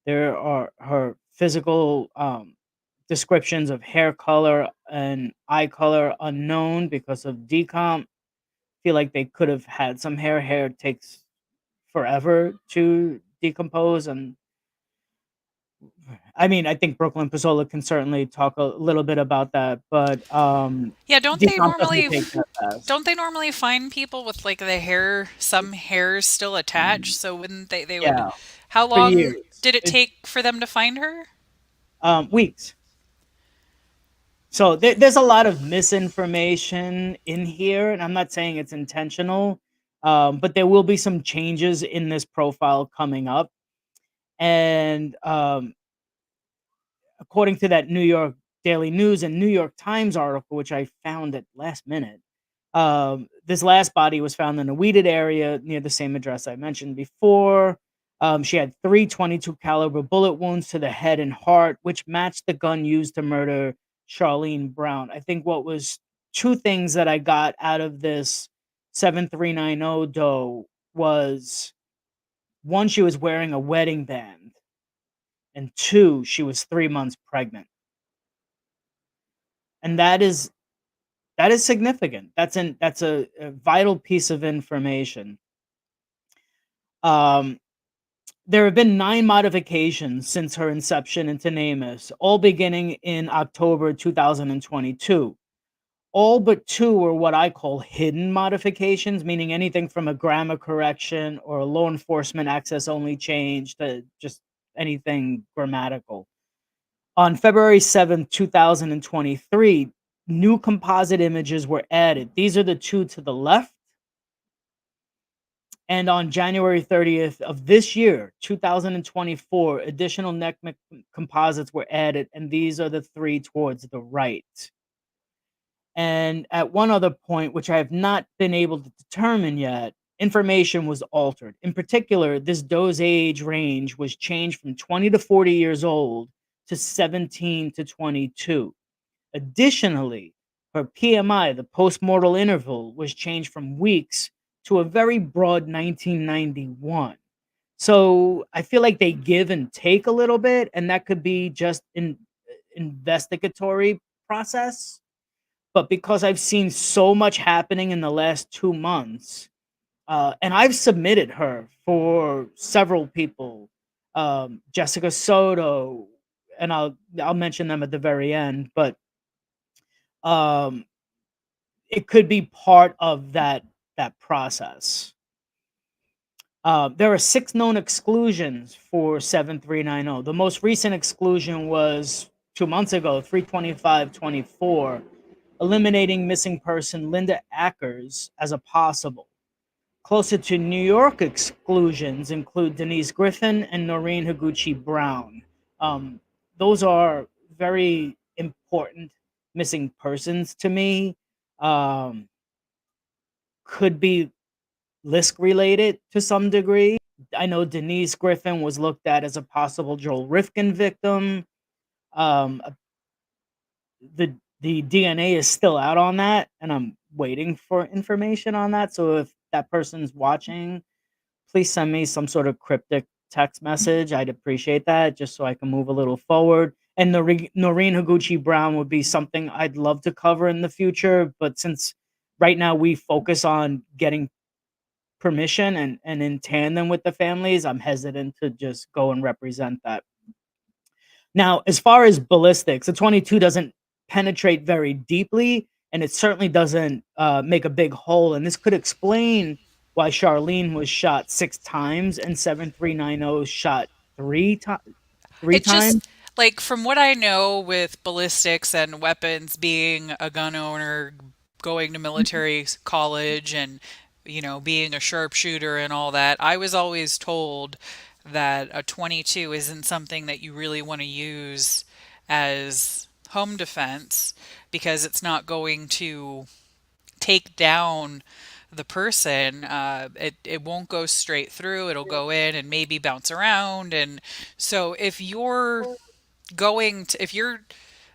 There are her physical descriptions of hair color and eye color unknown because of decomp. Feel like they could have had some hair. Hair takes forever to decompose, and I mean, I think Brooklyn Pizzola can certainly talk a little bit about that, but Yeah, decomp doesn't take that fast. don't they normally find people with like the hair, some hairs still attached? So wouldn't they would Yeah, how for long years. did it take for them to find her? Weeks. So there's a lot of misinformation in here, and I'm not saying it's intentional, but there will be some changes in this profile coming up. And according to that New York Daily News and New York Times article, which I found at last minute, this last body was found in a weeded area near the same address I mentioned before. She had three 22 caliber bullet wounds to the head and heart, which matched the gun used to murder Charlene Brown. I think what was two things that I got out of this 7390 doe was one, she was wearing a wedding band, and two, she was 3 months pregnant. And that is significant. That's a vital piece of information. Um, there have been 9 modifications since her inception into NamUs, all beginning in October 2022. All but two were what I call hidden modifications, meaning anything from a grammar correction or a law enforcement access only change to just anything grammatical. On February 7th, 2023, new composite images were added. These are the two to the left. And on January 30th of this year, 2024, additional neck composites were added, and these are the three towards the right. And at one other point, which I have not been able to determine yet, information was altered. In particular, this doe's age range was changed from 20 to 40 years old to 17 to 22. Additionally, her PMI, the postmortal interval, was changed from weeks to a very broad 1991. So I feel like they give and take a little bit, and that could be just an investigatory process. But because I've seen so much happening in the last 2 months, and I've submitted her for several people, Jessica Soto, and I'll mention them at the very end, but um, it could be part of that process. There are 6 known exclusions for 7390. The most recent exclusion was 2 months ago, 32524, eliminating missing person Linda Ackers as a possible. Closer to New York exclusions include Denise Griffin and Noreen Higuchi Brown. Um, those are very important missing persons to me. Um, could be Lisk related to some degree. I know Denise Griffin was looked at as a possible Joel Rifkin victim. Um, the DNA is still out on that, and I'm waiting for information on that. So if that person's watching, please send me some sort of cryptic text message. I'd appreciate that just so I can move a little forward. And Noreen Higuchi Brown would be something I'd love to cover in the future. But since right now we focus on getting permission and in tandem with the families, I'm hesitant to just go and represent that. Now, as far as ballistics, the 22 doesn't penetrate very deeply, and it certainly doesn't make a big hole. And this could explain why Charlene was shot 6 times and 7390 shot three It times. just like from what I know with ballistics and weapons, being a gun owner, going to military college and being a sharpshooter and all that, I was always told that a 22 isn't something that you really want to use as home defense because it's not going to take down the person. It won't go straight through. It'll go in and maybe bounce around. And so if your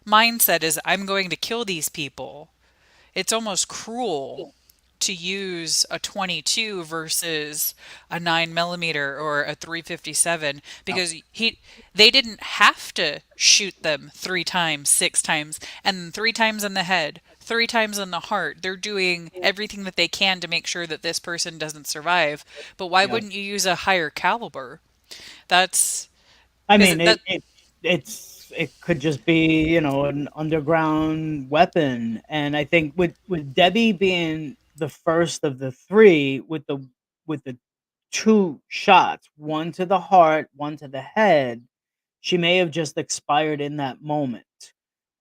mindset is, I'm going to kill these people, it's almost cruel to use a 22 versus a 9 millimeter or a 357 No, because they didn't have to shoot them 3 times, 6 times, and 3 times in the head, 3 times in the heart. They're doing everything that they can to make sure that this person doesn't survive. But why yeah. wouldn't you use a higher caliber? That's I because mean, that it could just be, an underground weapon. And I think with Debbie being the first of the three with the 2 shots, one to the heart, one to the head, she may have just expired in that moment.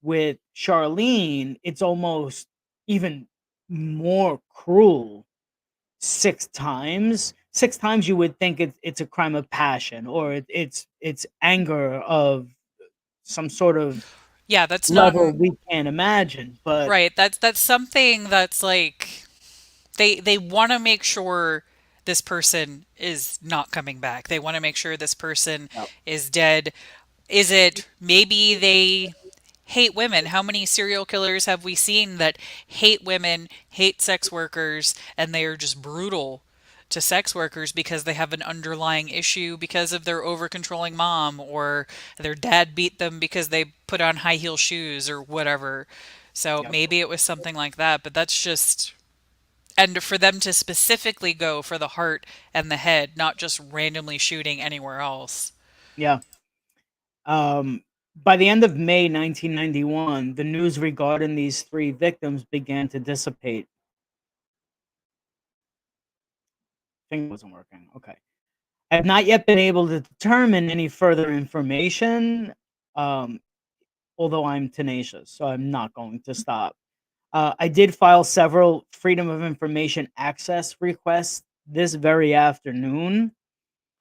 With Charlene, it's almost even more cruel. 6 times you would think it's a crime of passion, or it's anger of some sort of yeah, that's not level we can't imagine. But right. That's something that's like they want to make sure this person is not coming back. They want to make sure this person uh, is dead. Is it maybe they hate women? How many serial killers have we seen that hate women, hate sex workers, and they are just brutal to sex workers because they have an underlying issue because of their over controlling mom or their dad beat them because they put on high heel shoes or whatever. So yeah, maybe it was something like that, but that's just and for them to specifically go for the heart and the head, not just randomly shooting anywhere else. yeah. By the end of May 1991, the news regarding these 3 victims began to dissipate. I think it wasn't working. Okay. I have not yet been able to determine any further information, um, although I'm tenacious, so I'm not going to stop. I did file several Freedom of Information access requests this very afternoon.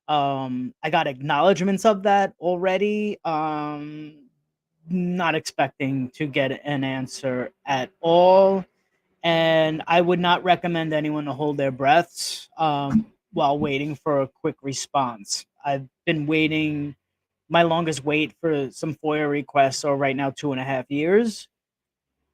I got acknowledgments of that already. Not expecting to get an answer at all. And I would not recommend anyone to hold their breaths while waiting for a quick response. I've been waiting. My longest wait for some FOIA requests are right now 2.5 years,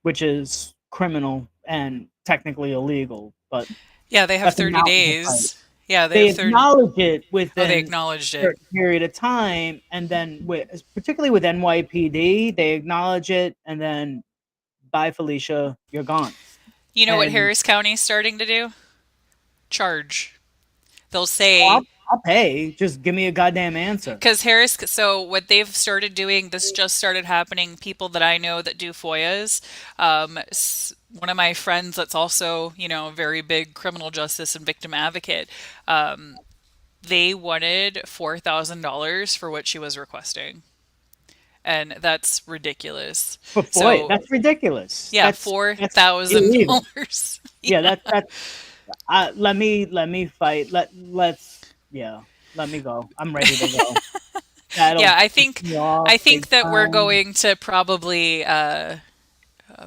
which is criminal and technically illegal, but Yeah, they have that's a 30 mountain to climb. days. Yeah, they They have 30. acknowledge it Oh, they within acknowledged a it. certain period of time, and then particularly with NYPD, they acknowledge it, and then bye, Felicia, you're gone. You know what And Harris County's starting to do? Charge. They'll say, swap. I'll pay. Just give me a goddamn answer. Because Harris, so what they've started doing, this just started happening. People that I know that do FOIAs, one of my friends that's also, a very big criminal justice and victim advocate, they wanted $4,000 for what she was requesting. And that's ridiculous. For FOIA, So, that's ridiculous. yeah, That's illegal. $4,000. Yeah, Yeah. that's let me fight. Yeah, let me go. I'm ready to go. Yeah, That'll I piss think me off I big think that we're time. going to probably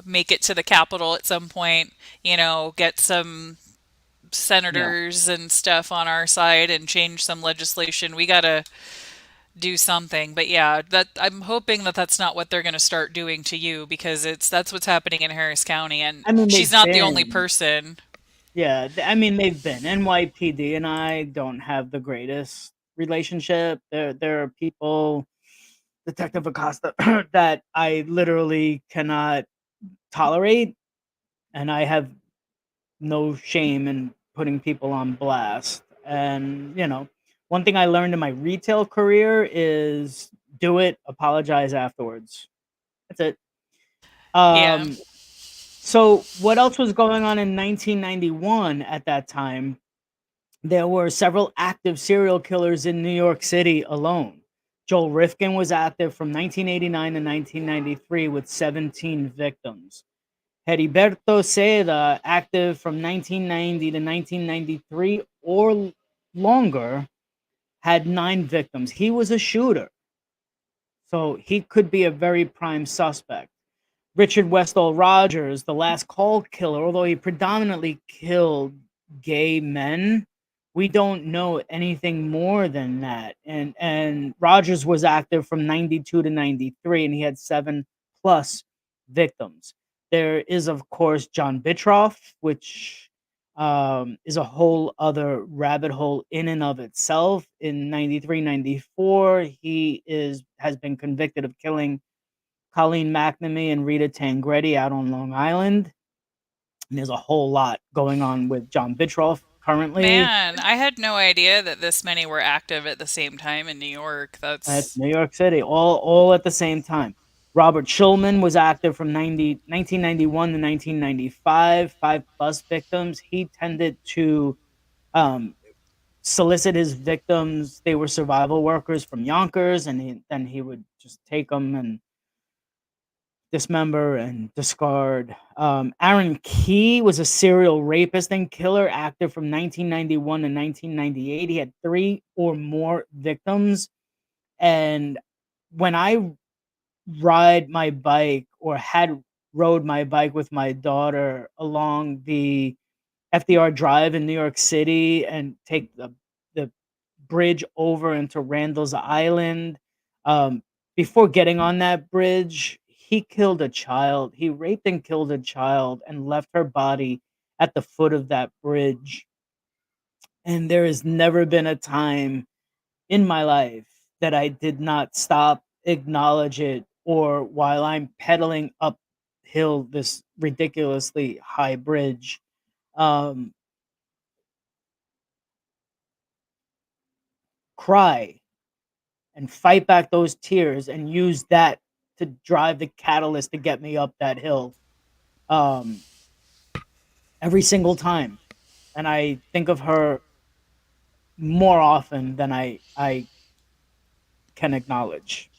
make it to the Capitol at some point, get some Yeah. senators and stuff on our side and change some legislation. We got to do something. But yeah, that I'm hoping that that's not what they're going to start doing to you because that's what's happening in Harris County and I mean, she's they've not the only been. person. Yeah, I mean, they've been. NYPD and I don't have the greatest relationship. There are people, Detective Acosta, that I literally cannot tolerate, and I have no shame in putting people on blast. And, one thing I learned in my retail career is do it, apologize afterwards. That's it. Yeah. Um, so what else was going on in 1991 at that time? There were several active serial killers in New York City alone. Joel Rifkin was active from 1989 to 1993 with 17 victims. Heriberto Seda, active from 1990 to 1993 or longer, had 9 victims. He was a shooter, so he could be a very prime suspect. Richard Westall Rogers, the last call killer, although he predominantly killed gay men, we don't know anything more than that. And Rogers was active from 92 to 93 and he had 7 plus victims. There is of course John Bitroff, which is a whole other rabbit hole in and of itself. In 93, 94, he is has been convicted of killing Colleen McNamee and Rita Tangretti out on Long Island. And there's a whole lot going on with John Bitroff currently. Man, I had no idea that this many were active at the same time in New York. That's That's New York City, all at the same time. Robert Schulman was active from 1991 to 1995, 5 plus victims. He tended to um, solicit his victims. They were survival workers from Yonkers, and then he would just take them and dismember and discard. Aaron Key was a serial rapist and killer, active from 1991 to 1998. He had 3 or more victims. And when I ride my bike or had rode my bike with my daughter along the FDR Drive in New York City and take the bridge over into Randall's Island. Um, Before getting on that bridge, he killed a child. He raped and killed a child and left her body at the foot of that bridge. And there has never been a time in my life that I did not stop, acknowledge it, or while I'm pedaling uphill this ridiculously high bridge, um, cry and fight back those tears and use that to drive the catalyst to get me up that hill, um, every single time. And I think of her more often than I can acknowledge.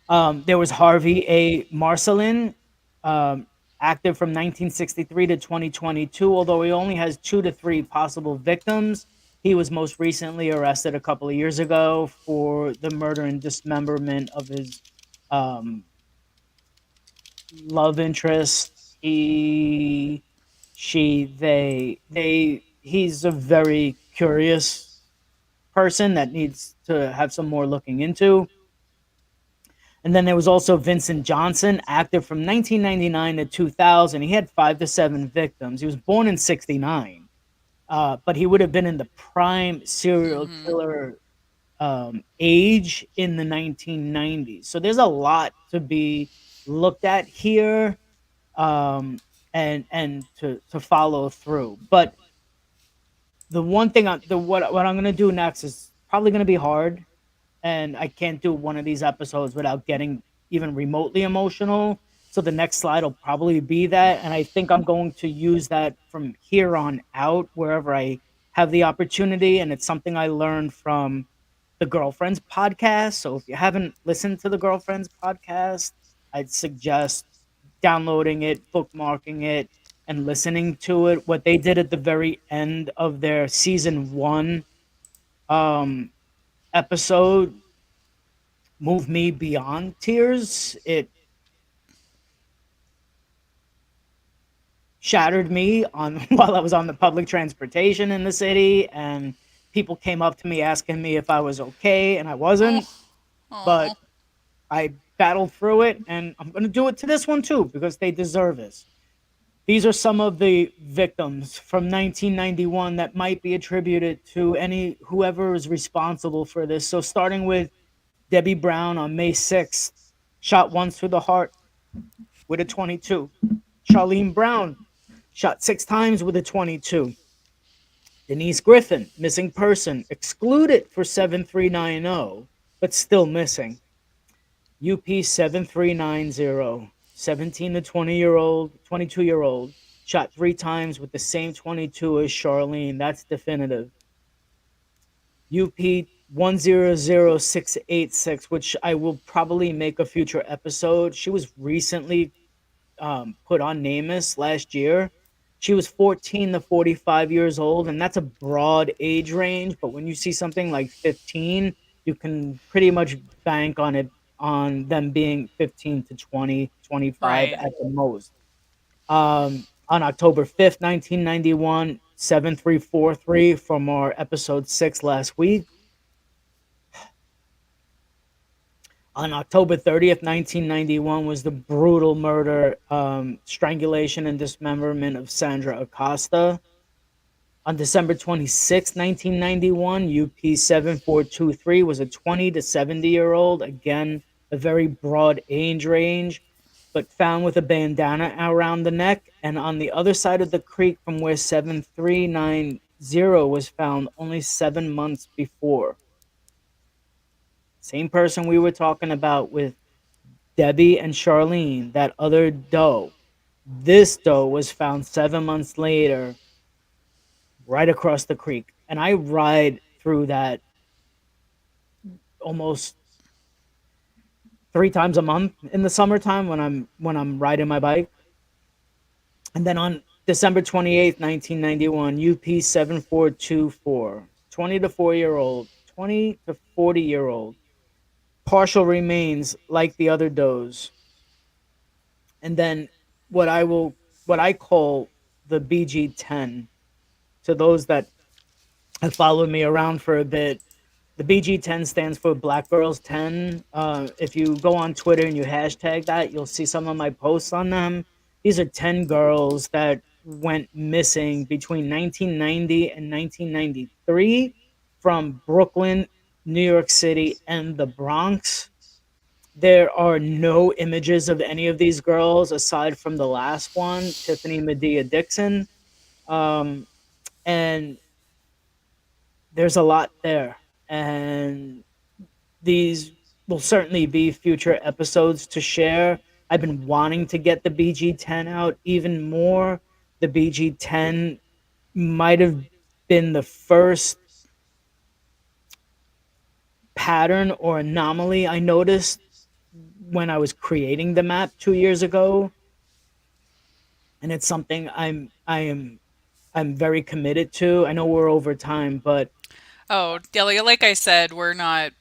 There was Harvey A. Marcelin, um, active from 1963 to 2022. Although he only has 2 to 3 possible victims, he was most recently arrested a couple of years ago for the murder and dismemberment of his um, love interest. He, she, they. He's a very curious person that needs to have some more looking into. And then there was also Vincent Johnson, active from 1999 to 2000. He had 5 to 7 victims. He was born in '69, but he would have been in the prime serial hmm killer age in the 1990s. So there's a lot to be looked at here, um, and to follow through. But The one thing what I'm gonna do next is probably gonna be hard, and I can't do one of these episodes without getting even remotely emotional. So the next slide will probably be that, and I think I'm going to use that from here on out wherever I have the opportunity. And it's something I learned from the Girlfriends podcast. So if you haven't listened to the Girlfriends podcast, I'd suggest downloading it, bookmarking it, and listening to it. What they did at the very end of their season one um, episode moved me beyond tears. It shattered me on while I was on the public transportation in the city, and people came up to me asking me if I was okay, and I Oh, wasn't. But oh, I battled through it, and I'm going to do it to this one too because they deserve this. These are some of the victims from 1991 that might be attributed to any whoever is responsible for this. So starting with Debbie Brown on May 6th, shot once through the heart with a 22. Charlene Brown, shot 6 times with a 22. Denise Griffin, missing person, excluded for 7390, but still missing. UP 7390, 17 to 20-year-old, 22-year-old, shot 3 times with the same 22 as Charlene. That's definitive. UP 100686, which I will probably make a future episode. She was recently put on NamUs last year. She was 14 to 45 years old, and that's a broad age range. But when you see something like 15, you can pretty much bank on it on them being 15 to 20, 25 right. at the most. On October 5th, 1991, 7343 from our episode 6 last week. On October 30th, 1991, was the brutal murder, strangulation, and dismemberment of Sandra Acosta. On December 26th, 1991, UP 7423 was a 20 to 70-year-old, again, a very broad age range, but found with a bandana around the neck. And on the other side of the creek from where 7390 was found only 7 months before. Same person we were talking about with Debbie and Charlene, that other doe. This doe was found 7 months later, right across the creek. And I ride through that almost 3 times a month in the summertime when I'm riding my bike. And then on December 28th, 1991, UP 7424, 20 to 4 year old, 20 to 40-year old, partial remains like the other does. And then what I call the BG10, to those that have followed me around for a bit. The BG10 stands for Black Girls 10. If you go on Twitter and you hashtag that, you'll see some of my posts on them. These are 10 girls that went missing between 1990 and 1993 from Brooklyn, New York City, and the Bronx. There are no images of any of these girls aside from the last one, Tiffany Medea Dixon. Um, and there's a lot there. And these will certainly be future episodes to share. I've been wanting to get the BG10 out even more. The BG10 might have been the first pattern or anomaly I noticed when I was creating the map 2 years ago, and it's something I'm very committed to. I know we're over time, but Oh, yeah, like I said, we're not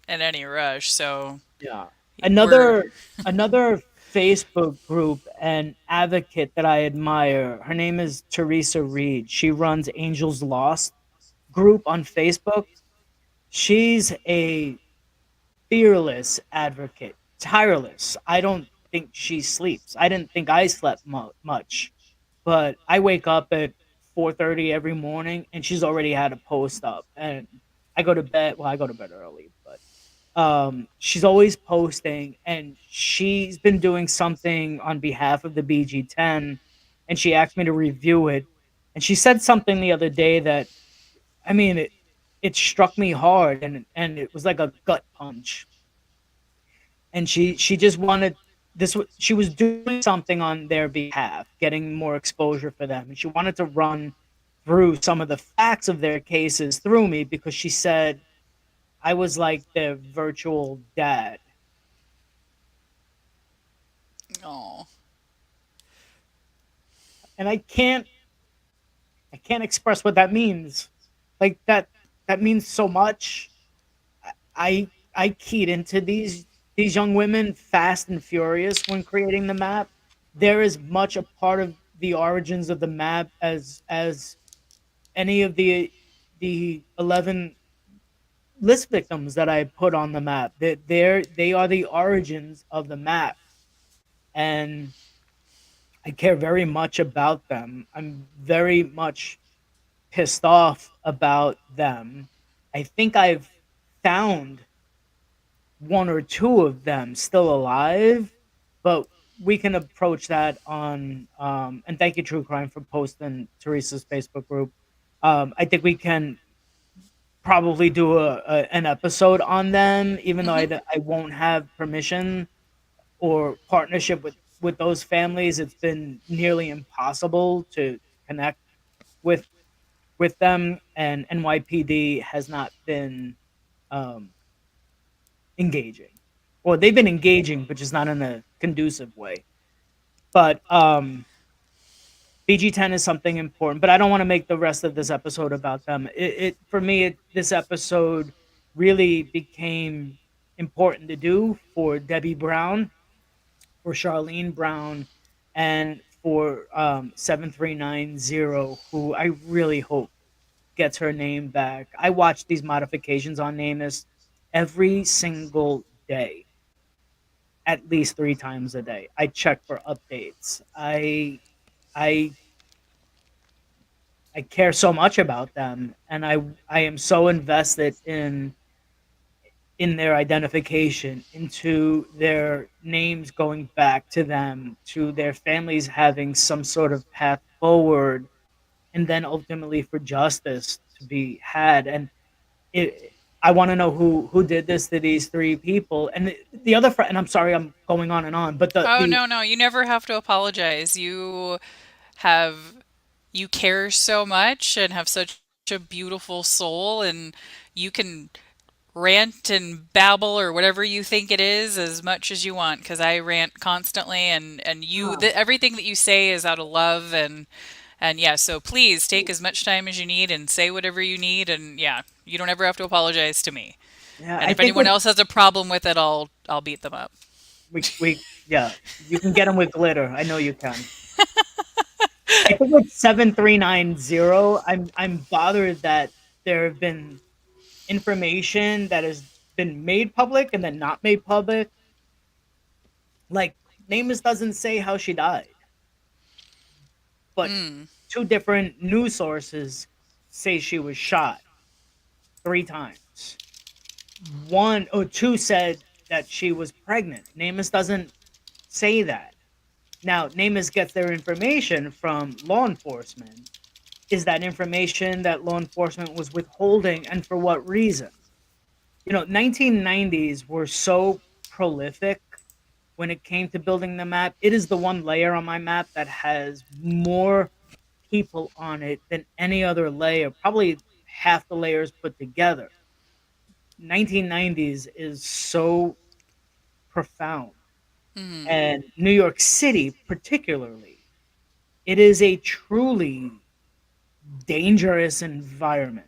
in any rush, so yeah. we're Another Facebook group and advocate that I admire. Her name is Teresa Reed. She runs Angels Lost group on Facebook. She's a fearless advocate, tireless. I don't think she sleeps. I didn't think I slept much, but I wake up at 4:30 every morning and she's already had a post up, and I go to bed. Well, I go to bed early, but she's always posting, and she's been doing something on behalf of the BG10, and she asked me to review it. And she said something the other day that I mean, it struck me hard, and it was like a gut punch. And she just wanted she was doing something on their behalf, getting more exposure for them, and she wanted to run through some of the facts of their cases through me because she said I was like their virtual dad. Oh. And I can't express what that means. Like that means so much. I keyed into these young women fast and furious when creating the map. They're as much a part of the origins of the map as any of the 11 list victims that I put on the map. They are the origins of the map, and I care very much about them. I'm very much pissed off about them. I think I've found one or two of them still alive, but we can approach that on and thank you True Crime for posting Teresa's Facebook group. I think we can probably do an episode on them, even though Hmm. I won't have permission or partnership with those families. It's been nearly impossible to connect with with them, and NYPD has not been um, engaging. Well, they've been engaging, but just not in a conducive way. But BG10 is something important, but I don't want to make the rest of this episode about them. It for me, this episode really became important to do for Debbie Brown, for Charlene Brown, and for 7390, who I really hope gets her name back. I watch these modifications on Namus every single day, at least 3 times a day. I check for updates. I I care so much about them, and I am so invested in their identification, into their names going back to them, to their families having some sort of path forward, and then ultimately for justice to be had. And it, I want to know who did this to these 3 people. And the other and I'm sorry I'm going on and on, but Oh, the no, no, you never have to apologize. Have you care so much and have such a beautiful soul, and you can rant and babble or whatever you think it is as much as you want, because I rant constantly, and everything that you say is out of love, and yeah, so please take as much time as you need and say whatever you need, and yeah, you don't ever have to apologize to me. yeah, And I if think anyone what else has a problem with it, I'll beat them up. we yeah, you can get them with glitter. I know you can. I think with 7390, I'm bothered that there have been information that has been made public and then not made public. Like, Namus doesn't say how she died, but Mm. 2 different news sources say she was shot 3 times. One or two said that she was pregnant. Namus doesn't say that. Now, Namus gets their information from law enforcement. Is that information that law enforcement was withholding, and for what reason? 1990s were so prolific when it came to building the map. It is the one layer on my map that has more people on it than any other layer, probably half the layers put together. 1990s is so profound. Mm. And New York City, particularly, it is a truly dangerous environment.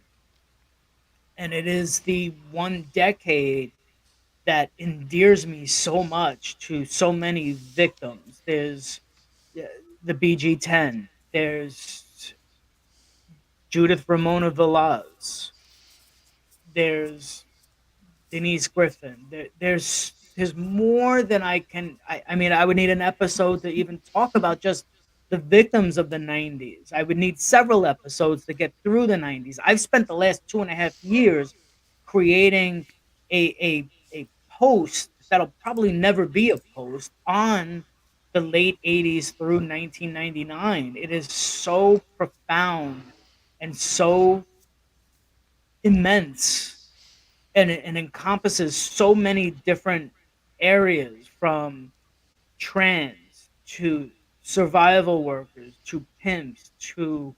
And it is the one decade that endears me so much to so many victims. There's uh, the BG10, there's Judith Ramona Velaz, there's Denise Griffin. There's more than I can. I mean, I would need an episode to even talk about just the victims of the '90s. I would need several episodes to get through the '90s. I've spent the last 2.5 years creating a post that'll probably never be a post on the late '80s through 1999. It is so profound and so immense, and it encompasses so many different areas, from trans to survival workers to pimps to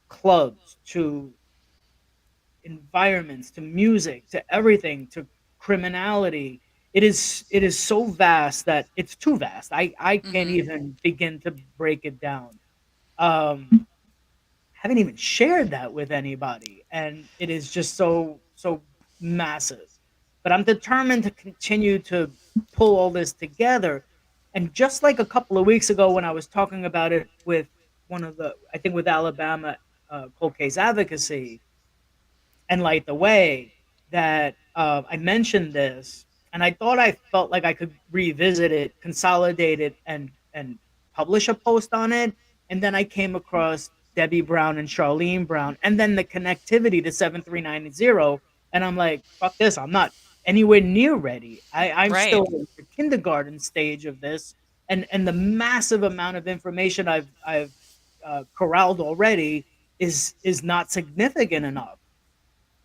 clubs to environments to music to everything to criminality. It is so vast that it's too vast. I can't Hmm. even begin to break it down. Um, haven't even shared that with anybody, and it is just so massive. But I'm determined to continue to pull all this together. And just like a couple of weeks ago when I was talking about it with one of the, I think with Alabama, cold case advocacy, and Light the Way, that I mentioned this, and I thought I felt like I could revisit it, consolidate it, and publish a post on it. And then I came across Debbie Brown and Charlene Brown, and then the connectivity to 7390, and I'm like, fuck this, I'm not anywhere near ready. I'm Right. still in the kindergarten stage of this, and the massive amount of information I've corralled already is not significant enough.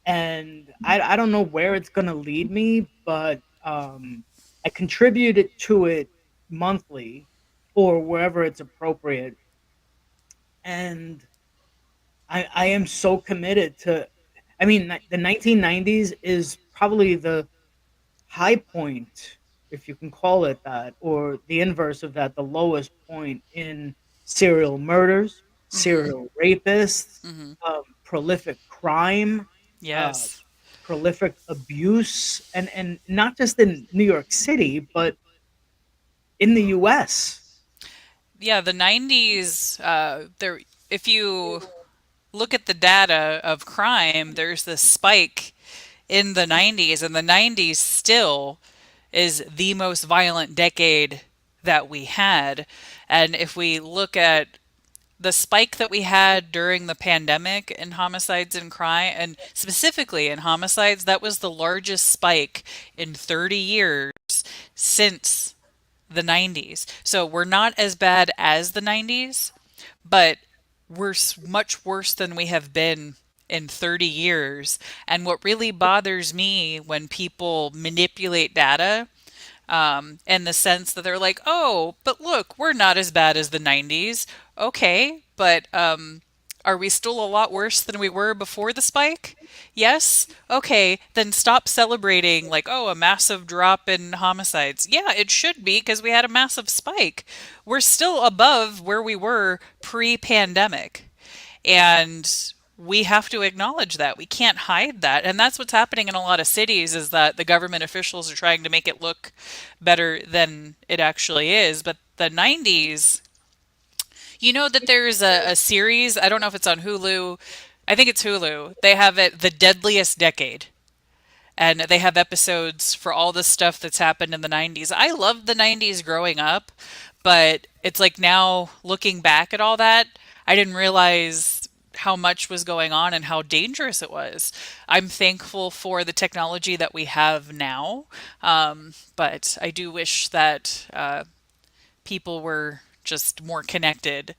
And I don't know where it's gonna lead me, but I contributed to it monthly or wherever it's appropriate, and I am so committed to. I mean, the 1990s is probably the high point, if you can call it that, or the inverse of that, the lowest point in serial murders, Hmm. serial rapists, Hmm. prolific crime, uh, Yes. prolific abuse, and not just in New York City, but in the U.S. Yeah, the 90s, there, if you look at the data of crime, there's this spike in the 90s, and the 90s still is the most violent decade that we had. And if we look at the spike that we had during the pandemic in homicides and crime, and specifically in homicides, that was the largest spike in 30 years since the 90s. So we're not as bad as the 90s, but we're much worse than we have been in 30 years. And what really bothers me when people manipulate data, in the sense that they're like, oh, but look, we're not as bad as the 90s. Okay, but are we still a lot worse than we were before the spike? Yes? Okay, then stop celebrating like, oh, a massive drop in homicides. Yeah, it should be because we had a massive spike. We're still above where we were pre pandemic. And we have to acknowledge that. We can't hide that. And that's what's happening in a lot of cities is that the government officials are trying to make it look better than it actually is. But the 90s, you know that there's a series, I don't know if it's on Hulu. I think it's Hulu. They have it The Deadliest Decade, and they have episodes for all the stuff that's happened in the 90s. I loved the 90s growing up, but it's like now looking back at all that, I didn't realize how much was going on and how dangerous it was. I'm thankful for the technology that we have now, but I do wish that people were just more connected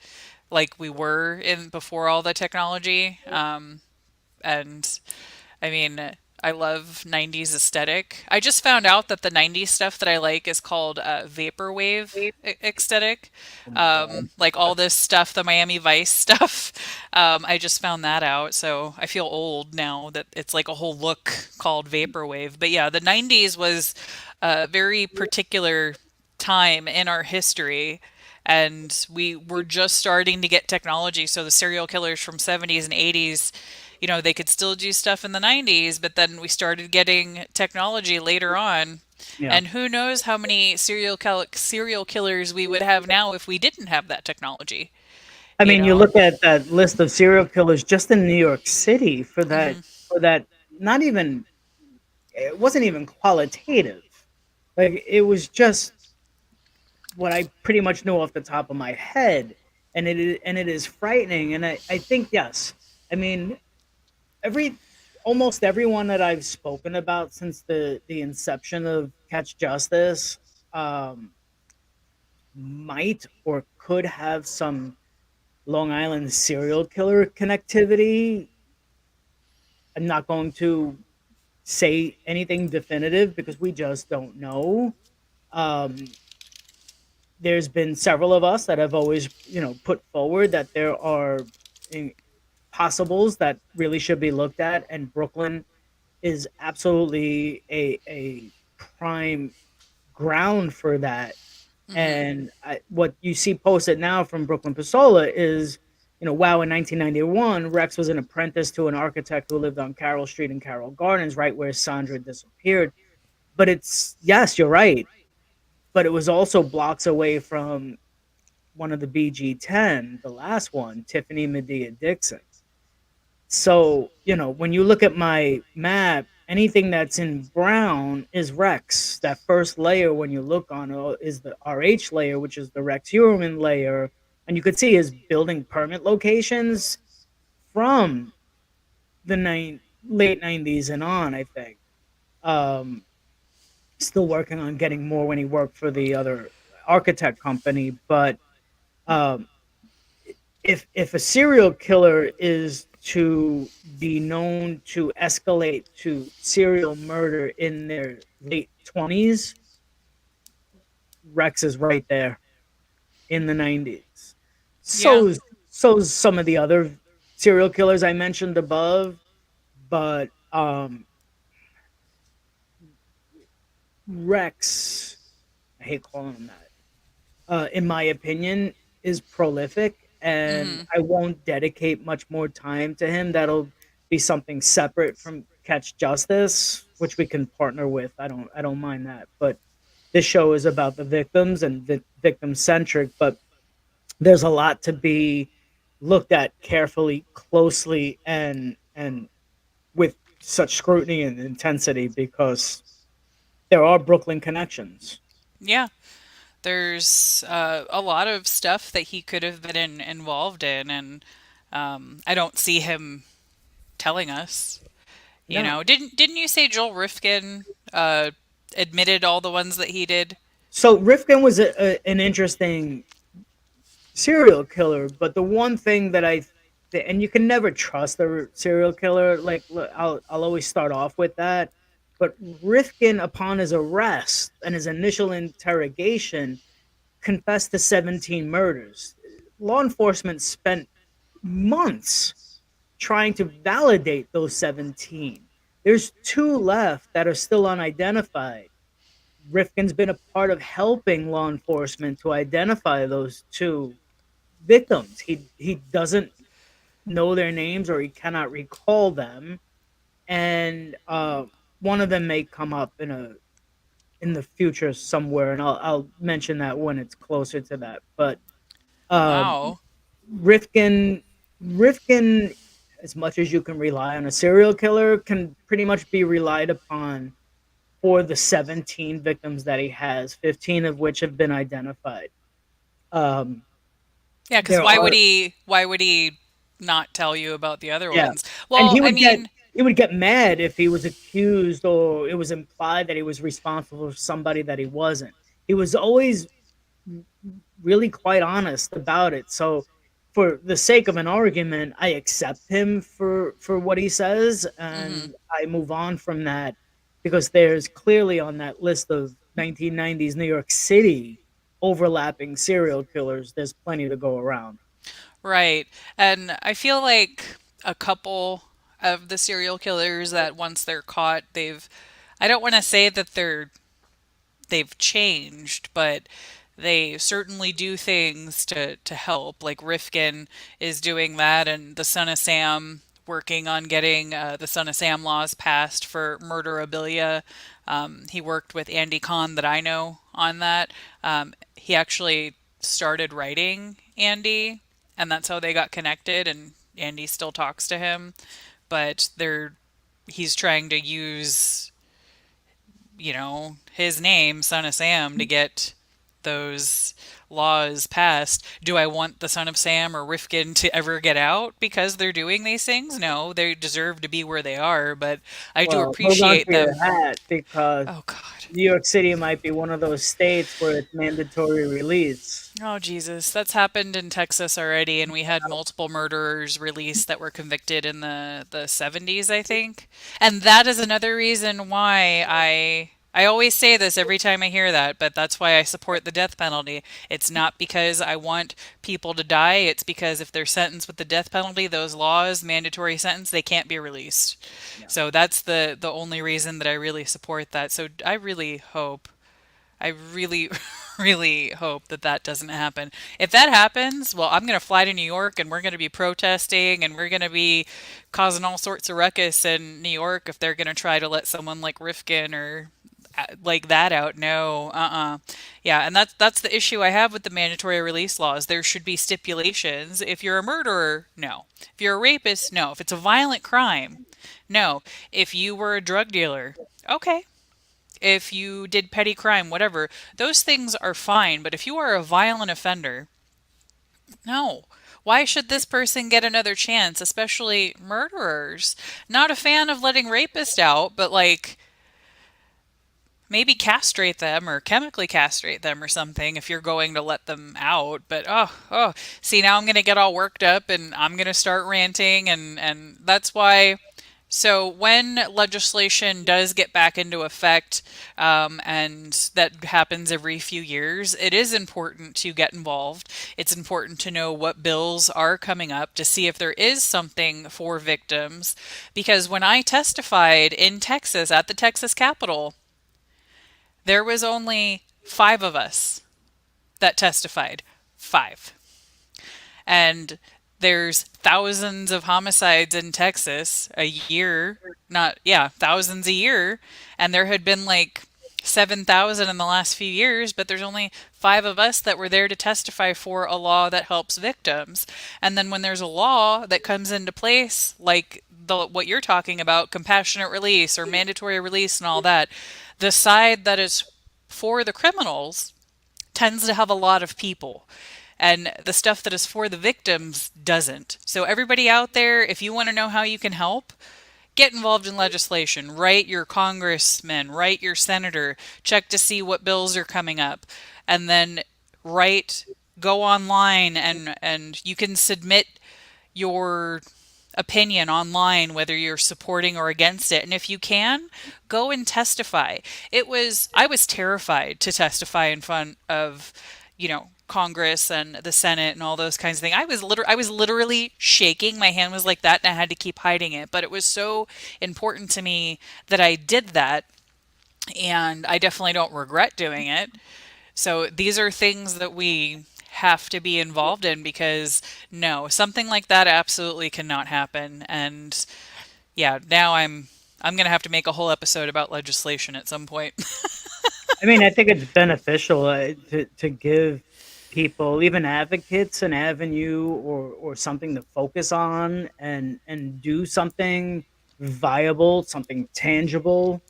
like we were in before all the technology. And I mean, I love 90s aesthetic. I just found out that the 90s stuff that I like is called vaporwave aesthetic. Oh my god. Like all this stuff, the Miami Vice stuff. I just found that out. So I feel old now that it's like a whole look called vaporwave. But yeah, the 90s was a very particular time in our history, and we were just starting to get technology. So the serial killers from 70s and 80s, they could still do stuff in the 90s, but then we started getting technology later on. Yeah. And who knows how many serial killers we would have now if we didn't have that technology, I you mean, you know? look at that list of serial killers just in New York City for that, Hmm. not even, it wasn't even qualitative. Like, it was just what I pretty much know off the top of my head, and it is frightening. And I think, yes, I mean, every almost everyone that I've spoken about since the inception of Catch Justice, um, might or could have some Long Island serial killer connectivity. I'm not going to say anything definitive because we just don't know. Um, there's been several of us that have always, put forward that there are in- possibles that really should be looked at, and Brooklyn is absolutely a prime ground for that. Hmm. And what you see posted now from Brooklyn Pasola is, wow, in 1991, Rex was an apprentice to an architect who lived on Carroll Street in Carroll Gardens, right where Sandra disappeared. But it's, yes, you're right. But it was also blocks away from one of the BG10, the last one, Tiffany Medea Dixon. So, when you look at my map, anything that's in brown is Rex. That first layer, when you look on it, is the RH layer, which is the Rex Heuermann layer. And you could see his building permit locations from the late 90s and on, I think. Um, Still working on getting more when he worked for the other architect company. But um, if a serial killer is to be known to escalate to serial murder in their late 20s, Rex is right there in the 90s. Yeah. So some of the other serial killers I mentioned above, but Rex, I hate calling him that, in my opinion, is prolific, and Hmm. I won't dedicate much more time to him. That'll be something separate from Catch Justice, which we can partner with. I don't mind that. But this show is about the victims and victim centric, but there's a lot to be looked at carefully, closely, and with such scrutiny and intensity because there are Brooklyn connections. Yeah. There's a lot of stuff that he could have been involved in, and I don't see him telling us. You No. know, didn't you say Joel Rifkin uh, admitted all the ones that he did? So Rifkin was an interesting serial killer, but the one thing that and you can never trust a serial killer. Like, look, I'll always start off with that. But Rifkin, upon his arrest and his initial interrogation, confessed to 17 murders. Law enforcement spent months trying to validate those 17. There's two left that are still unidentified. Rifkin's been a part of helping law enforcement to identify those two victims. He doesn't know their names or he cannot recall them, and one of them may come up in the future somewhere, and I'll mention that when it's closer to that. But um, Wow. Rifkin Rifkin, as much as you can rely on a serial killer, can pretty much be relied upon for the 17 victims that he has, 15 of which have been identified. Um, Yeah, because there are why would he not tell you about the other Yeah, ones? and Well, I mean, he would get mad if he was accused or it was implied that he was responsible for somebody that he wasn't. He was always really quite honest about it. So for the sake of an argument, I accept him for what he says mhm. and I move on from that because there's clearly on that list of 1990s New York City overlapping serial killers, there's plenty to go around. Right. And I feel like a couple of the serial killers that once they're caught, I don't want to say that they've changed, but they certainly do things to help. Like Rifkin is doing that, and the Son of Sam working on getting the Son of Sam laws passed for murderabilia. He worked with Andy Kahn that I know on that. He actually started writing Andy, and that's how they got connected. And Andy still talks to him, but he's trying to use his name, Son of Sam, to get those laws passed, do I want the Son of Sam or Rifkin to ever get out because they're doing these things? No, they deserve to be where they are, but I do Well, hold on appreciate to your them. hat because Oh, God. New York City might be one of those states where it's mandatory release. Oh, Jesus. That's happened in Texas already, and we had multiple murderers released that were convicted in the 70s, I think. And that is another reason why I always say this every time I hear that, but that's why I support the death penalty. It's not because I want people to die, it's because if they're sentenced with the death penalty, those laws, mandatory sentence, they can't be released. Yeah. So that's the only reason that I really support that. So I really, really hope that that doesn't happen. If that happens, well, I'm going to fly to New York and we're going to be protesting and we're going to be causing all sorts of ruckus in New York if they're going to try to let someone like Rifkin or like that out. No, Yeah, and that's the issue I have with the mandatory release laws. There should be stipulations. If you're a murderer, no. If you're a rapist, no. If it's a violent crime, no. If you were a drug dealer, okay, if you did petty crime, whatever, those things are fine. But if you are a violent offender, no. Why should this person get another chance, especially murderers? Not a fan of letting rapists out, but like maybe castrate them or chemically castrate them or something if you're going to let them out. But see, now I'm going to get all worked up and I'm going to start ranting, and that's why. So when legislation does get back into effect, and that happens every few years, it is important to get involved. It's important to know what bills are coming up to see if there is something for victims. Because when I testified in Texas at the Texas Capitol, there was only five of us that testified. Five. And there's thousands of homicides in Texas a year. Not, yeah, thousands a year. And there had been like 7,000 in the last few years, but there's only five of us that were there to testify for a law that helps victims. And then when there's a law that comes into place, like what you're talking about, compassionate release or mandatory release and all that, the side that is for the criminals tends to have a lot of people. And the stuff that is for the victims doesn't. So, everybody out there, if you want to know how you can help, get involved in legislation. Write your congressman, write your senator, check to see what bills are coming up, and then write, go online, and you can submit your opinion online, whether you're supporting or against it. And if you can, go and testify. I was terrified to testify in front of, Congress and the Senate and all those kinds of things. I was literally shaking. My hand was like that and I had to keep hiding it. But it was so important to me that I did that, and I definitely don't regret doing it. So these are things that we have to be involved in because no, something like that absolutely cannot happen. And yeah, now I'm going to have to make a whole episode about legislation at some point. I mean, I think it's beneficial to give people, even advocates, an avenue or something to focus on and do something viable, something tangible.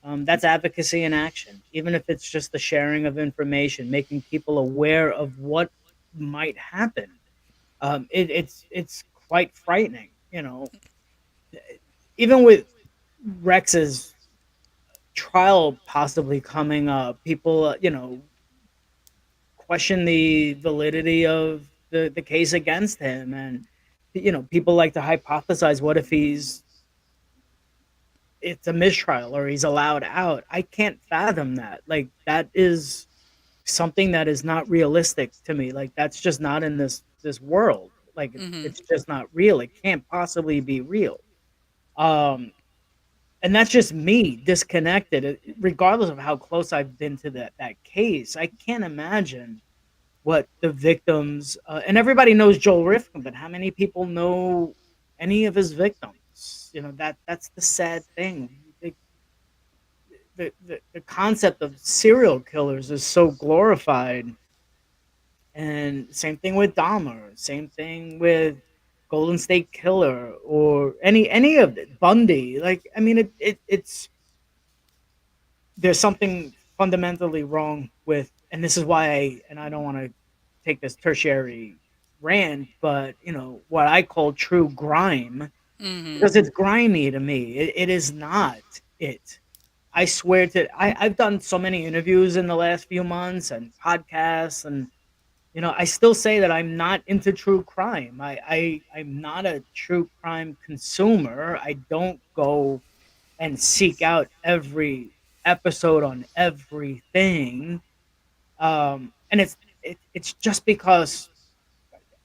That's advocacy in action, even if it's just the sharing of information, making people aware of what might happen. It's quite frightening, even with Rex's trial possibly coming up, people, question the validity of the case against him, and people like to hypothesize, what if it's a mistrial or he's allowed out. I can't fathom that. Like, that is something that is not realistic to me. Like, that's just not in this world. Like, Hmm. it's just not real. It can't possibly be real. um and that's just me disconnected. Regardless of how close I've been to that case, I can't imagine what the victims, and everybody knows Joel Rifkin, but how many people know any of his victims? That's the sad thing. The concept of serial killers is so glorified, and same thing with Dahmer, same thing with Golden State Killer, or any of it, Bundy. Like, I mean, it's there's something fundamentally wrong with, and this is why I don't want to take this tertiary rant, but what I call true grime, Mm-hmm. because it's grimy to me. It is not it. I swear I've done so many interviews in the last few months and podcasts, and I still say that I'm not into true crime. I'm not a true crime consumer. I don't go and seek out every episode on everything. And it's just because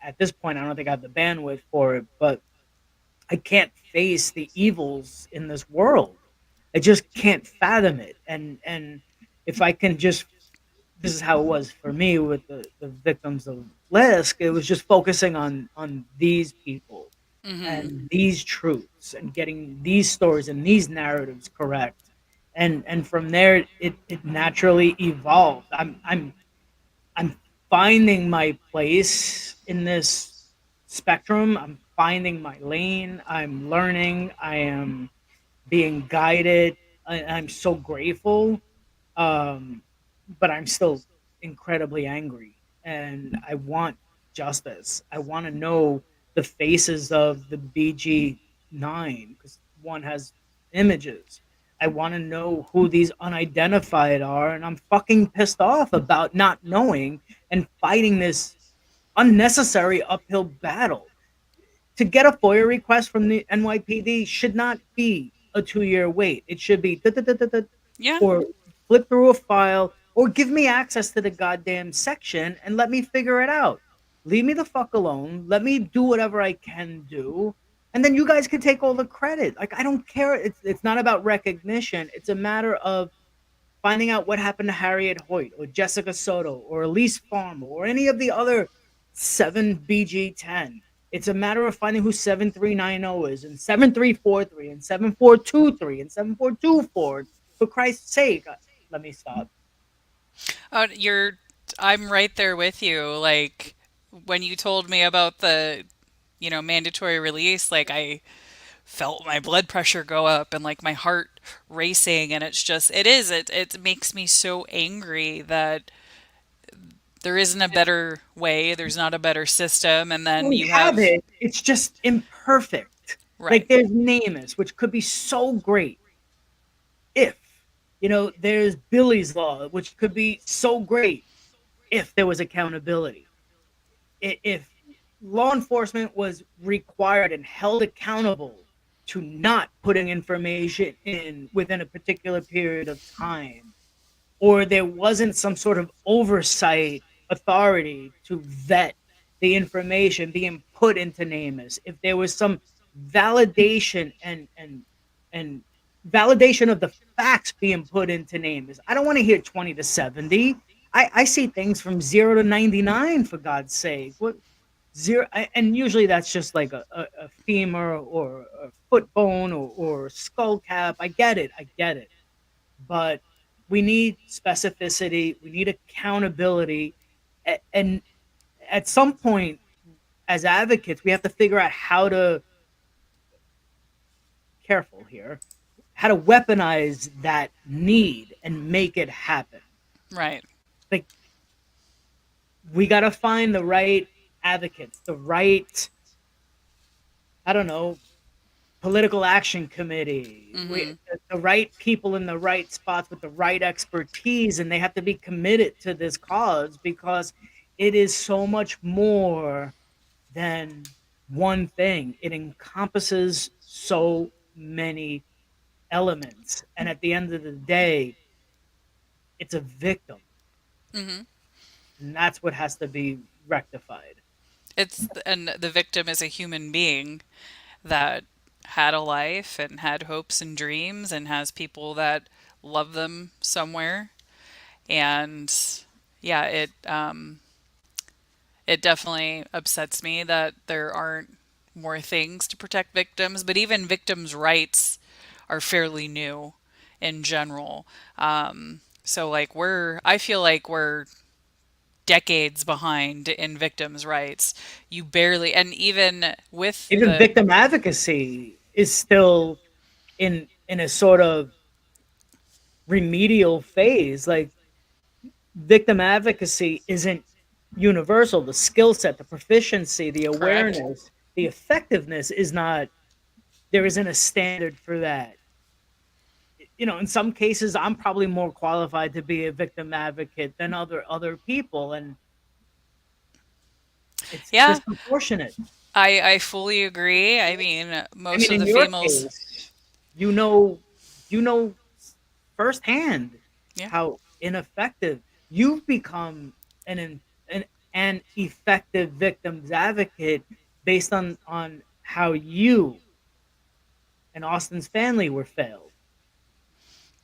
at this point I don't think I have the bandwidth for it, but I can't face the evils in this world. I just can't fathom it. And if I can just this is how it was for me with the victims of Lisk. It was just focusing on these people Mm-hmm. and these truths and getting these stories and these narratives correct. And from there it naturally evolved. I'm finding my place in this spectrum. I'm finding my lane. I'm learning. I am being guided. I'm so grateful. Um, but I'm still incredibly angry, and I want justice. I want to know the faces of the BG9 because one has images. I want to know who these unidentified are, and I'm fucking pissed off about not knowing and fighting this unnecessary uphill battle. To get a FOIA request from the NYPD should not be a 2-year wait. It should be Yeah. or flip through a file or give me access to the goddamn section and let me figure it out. Leave me the fuck alone. Let me do whatever I can do. And then you guys can take all the credit. Like I don't care. It's not about recognition. It's a matter of finding out what happened to Harriet Hoyt or Jessica Soto or Elise Farmer or any of the other 7BG10. It's a matter of finding who 7390 is and 7343 and 7423 and 7424. For Christ's sake, let me stop. You're, I'm right there with you. Like when you told me about the, mandatory release, like I felt my blood pressure go up and like my heart racing, and it makes me so angry that there isn't a better way, there's not a better system, and then We you have have it. It's just imperfect. Like right. there's Namus, which could be so great if, there's Billy's Law, which could be so great if there was accountability. If law enforcement was required and held accountable to not putting information in within a particular period of time, or there wasn't some sort of oversight authority to vet the information being put into NamUs, if there was some validation and validation of the facts being put into NamUs. I don't want to hear 20 to 70. I see things from 0 to 99 for God's sake. What zero and usually that's just like a femur or a foot bone or skull cap. I get it, but we need specificity, we need accountability, and at some point as advocates we have to figure out how to careful here how to weaponize that need and make it happen. Right. Like we got to find the right advocates, the right, I don't know, political action committee, Mm-hmm. the right people in the right spots with the right expertise, and they have to be committed to this cause because it is so much more than one thing. It encompasses so many elements, and at the end of the day it's a victim, Mm-hmm. and that's what has to be rectified. And the victim is a human being that had a life and had hopes and dreams and has people that love them somewhere. And yeah, it definitely upsets me that there aren't more things to protect victims, but even victims' rights are fairly new in general. So like I feel like we're decades behind in victims' rights. You barely, and even with Even the, victim advocacy is still in a sort of remedial phase. Like victim advocacy isn't universal. The skill set, the proficiency, the Correct. awareness, the effectiveness is not, there isn't a standard for that. In some cases I'm probably more qualified to be a victim advocate than other people, and it's Yeah, disproportionate. I fully agree. I mean, I most mean, of in the your females, case, you know, you know firsthand yeah. how ineffective you've become, an effective victims advocate based on how you and Austin's family were failed.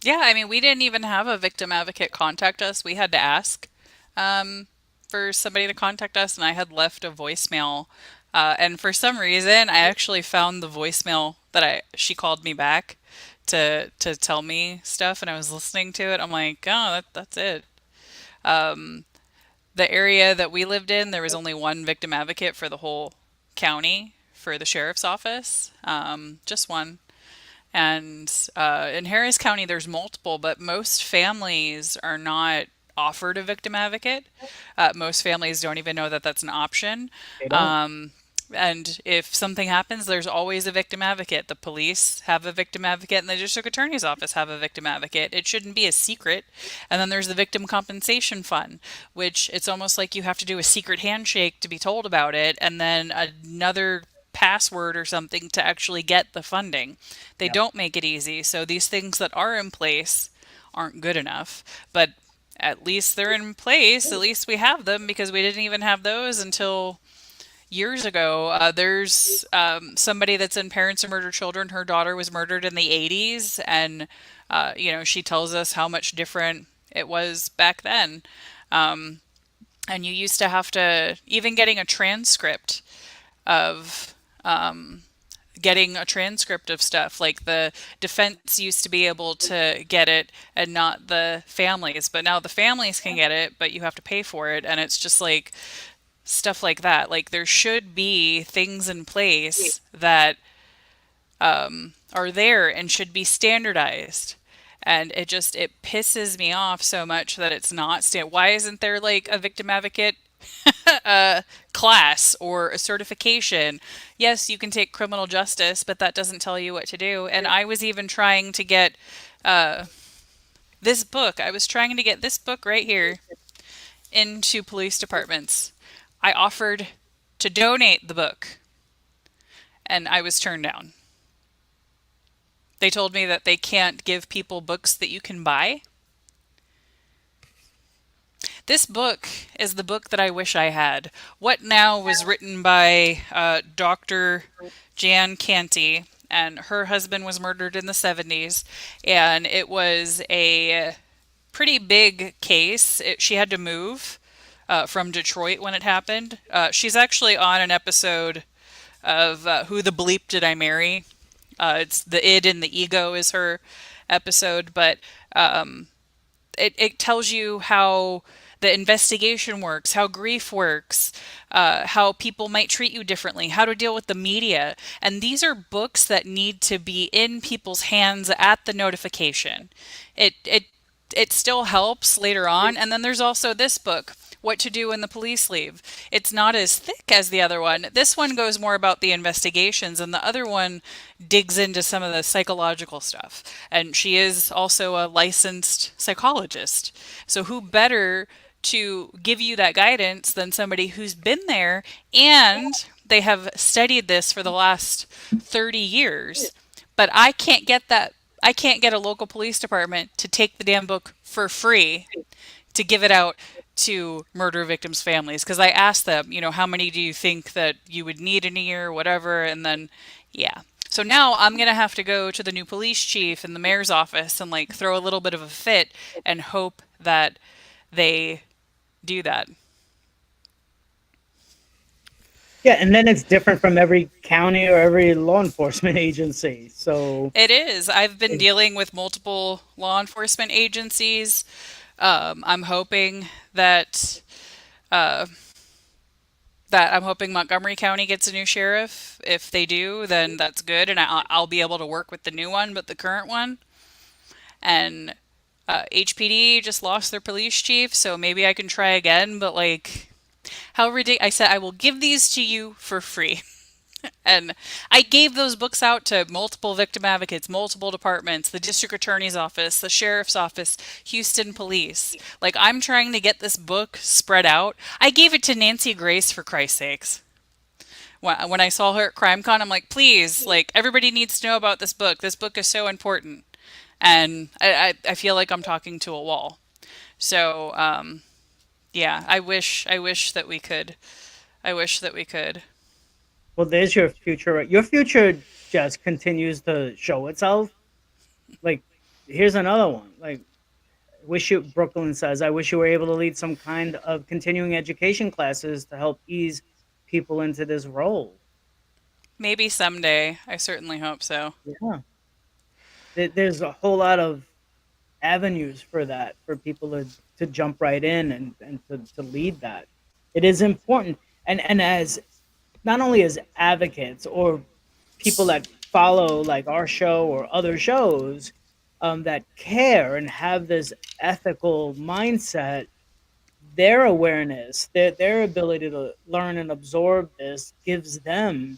Yeah, I mean, we didn't even have a victim advocate contact us. We had to ask um, for somebody to contact us, and I had left a voicemail. And for some reason, I actually found the voicemail that she called me back to tell me stuff, and I was listening to it. I'm like, oh, that's it. The area that we lived in, there was only one victim advocate for the whole county for the sheriff's office, just one. And in Harris County, there's multiple, but most families are not offered a victim advocate. Most families don't even know that that's an option. They don't. Um, and if something happens, there's always a victim advocate. The police have a victim advocate, and the district attorney's office have a victim advocate. It shouldn't be a secret. And then there's the victim compensation fund, which it's almost like you have to do a secret handshake to be told about it, and then another password or something to actually get the funding. They Yep. don't make it easy. So these things that are in place aren't good enough. But at least they're in place. At least we have them because we didn't even have those until years ago. There's somebody that's in Parents of Murdered Children. Her daughter was murdered in the 80s, and she tells us how much different it was back then. And you used to have to, even of getting a transcript of stuff. Like the defense used to be able to get it and not the families, but now the families can get it, but you have to pay for it. And it's just like stuff like that. Like there should be things in place that are there and should be standardized. And it pisses me off so much that it's not why isn't there like a victim advocate class or a certification? Yes, you can take criminal justice, but that doesn't tell you what to do. And I was even trying to get this book. I was trying to get this book right here into police departments. I offered to donate the book, and I was turned down. They told me that they can't give people books that you can buy. This book is the book that I wish I had. What Now was written by Dr. Jan Canty, and her husband was murdered in the 70s, and it was a pretty big case. She had to move from Detroit when it happened. She's actually on an episode of Who the Bleep Did I Marry? It's the id and the ego is her episode, but it tells you how the investigation works, how grief works, how people might treat you differently, how to deal with the media. And these are books that need to be in people's hands at the notification. It still helps later on. And then there's also this book, What to Do When the Police Leave. It's not as thick as the other one. This one goes more about the investigations, and the other one digs into some of the psychological stuff. And she is also a licensed psychologist. So, who better to give you that guidance than somebody who's been there and they have studied this for the last 30 years? But I can't get that. I can't get a local police department to take the damn book for free to give it out to murder victims' families because I asked them, how many do you think that you would need in a year, whatever, and then, yeah. So now I'm gonna have to go to the new police chief and the mayor's office and like throw a little bit of a fit and hope that they do that. Yeah, and then it's different from every county or every law enforcement agency. So It is. I've been it, dealing with multiple law enforcement agencies. I'm hoping that uh, I'm hoping Montgomery County gets a new sheriff. If they do, then that's good, and I'll be able to work with the new one, but the current one. And HPD just lost their police chief, so maybe I can try again. But like, How ridiculous. I said, I will give these to you for free. And I gave those books out to multiple victim advocates, multiple departments, the district attorney's office, the sheriff's office, Houston police. Like, I'm trying to get this book spread out. I gave it to Nancy Grace for Christ's sakes. When I saw her at CrimeCon, I'm like, please, like, everybody needs to know about this book. This book is so important. And I feel like I'm talking to a wall. So, yeah, I wish that we could. I wish that we could. Well, there's your future. Your future just continues to show itself. Like, here's another one. Like, wish you Brooklyn says, I wish you were able to lead some kind of continuing education classes to help ease people into this role. Maybe someday. I certainly hope so. Yeah. There's a whole lot of avenues for that for people to jump right in and to lead that. It is important. And as not only as advocates or people that follow like our show or other shows that care and have this ethical mindset, their awareness, their ability to learn and absorb this gives them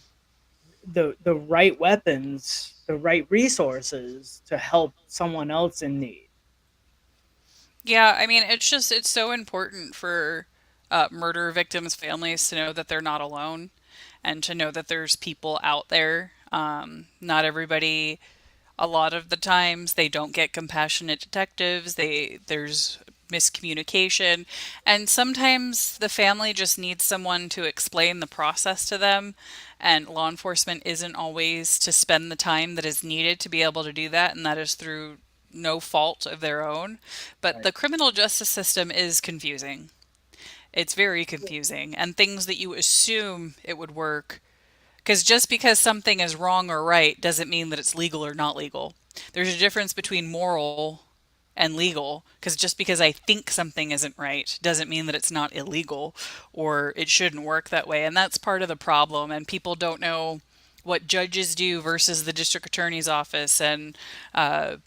the right weapons, the right resources to help someone else in need. Yeah, I mean, it's so important for murder victims' families to know that they're not alone and to know that there's people out there. Not everybody, a lot of the times, they don't get compassionate detectives. There's miscommunication, and sometimes the family just needs someone to explain the process to them, and law enforcement isn't always to spend the time that is needed to be able to do that, and that is through no fault of their own. But Right. the criminal justice system is confusing. It's very confusing, and things that you assume it would work, because just because something is wrong or right doesn't mean that it's legal or not legal. There's a difference between moral and legal, because just because I think something isn't right doesn't mean that it's not illegal or it shouldn't work that way. And that's part of the problem. And people don't know what judges do versus the district attorney's office. And uh,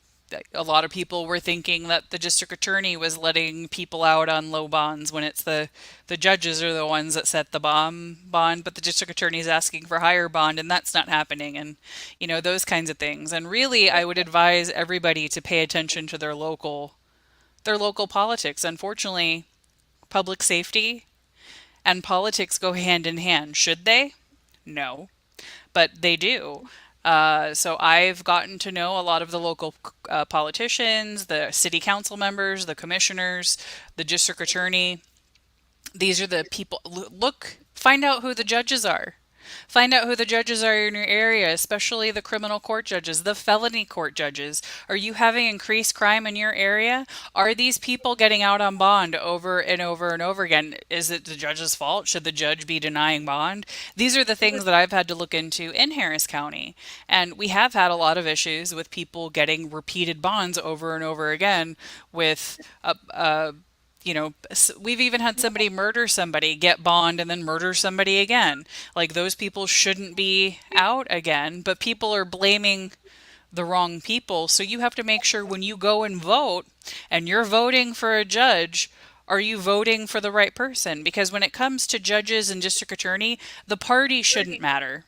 a lot of people were thinking that the district attorney was letting people out on low bonds when it's the judges are the ones that set the bond, but the district attorney is asking for higher bond, and that's not happening, and those kinds of things. And really, I would advise everybody to pay attention to their local politics. Unfortunately, public safety and politics go hand in hand. Should they? No, but they do. So I've gotten to know a lot of the local politicians, the city council members, the commissioners, the district attorney. These are the people. Look, find out who the judges are. Find out who the judges are in your area, especially the criminal court judges, the felony court judges. Are you having increased crime in your area? Are these people getting out on bond over and over and over again? Is it the judge's fault? Should the judge be denying bond? These are the things that I've had to look into in Harris County. And we have had a lot of issues with people getting repeated bonds over and over again with we've even had somebody murder somebody, get bond, and then murder somebody again. Like, those people shouldn't be out again, but people are blaming the wrong people. So you have to make sure when you go and vote and you're voting for a judge, are you voting for the right person? Because when it comes to judges and district attorney, the party shouldn't matter.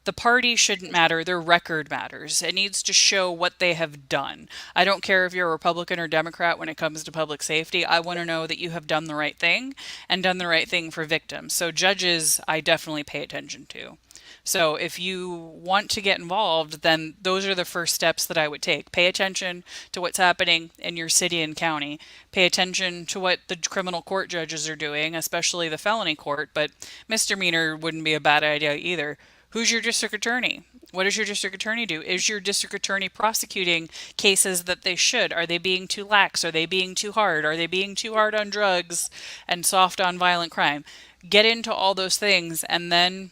The party shouldn't matter, their record matters. It needs to show what they have done. I don't care if you're a Republican or Democrat when it comes to public safety. I want to know that you have done the right thing and done the right thing for victims. So, judges, I definitely pay attention to. So, if you want to get involved, then those are the first steps that I would take. Pay attention to what's happening in your city and county. Pay attention to what the criminal court judges are doing, especially the felony court, but misdemeanor wouldn't be a bad idea either. Who's your district attorney? What does your district attorney do? Is your district attorney prosecuting cases that they should? Are they being too lax? Are they being too hard? Are they being too hard on drugs and soft on violent crime? Get into all those things and then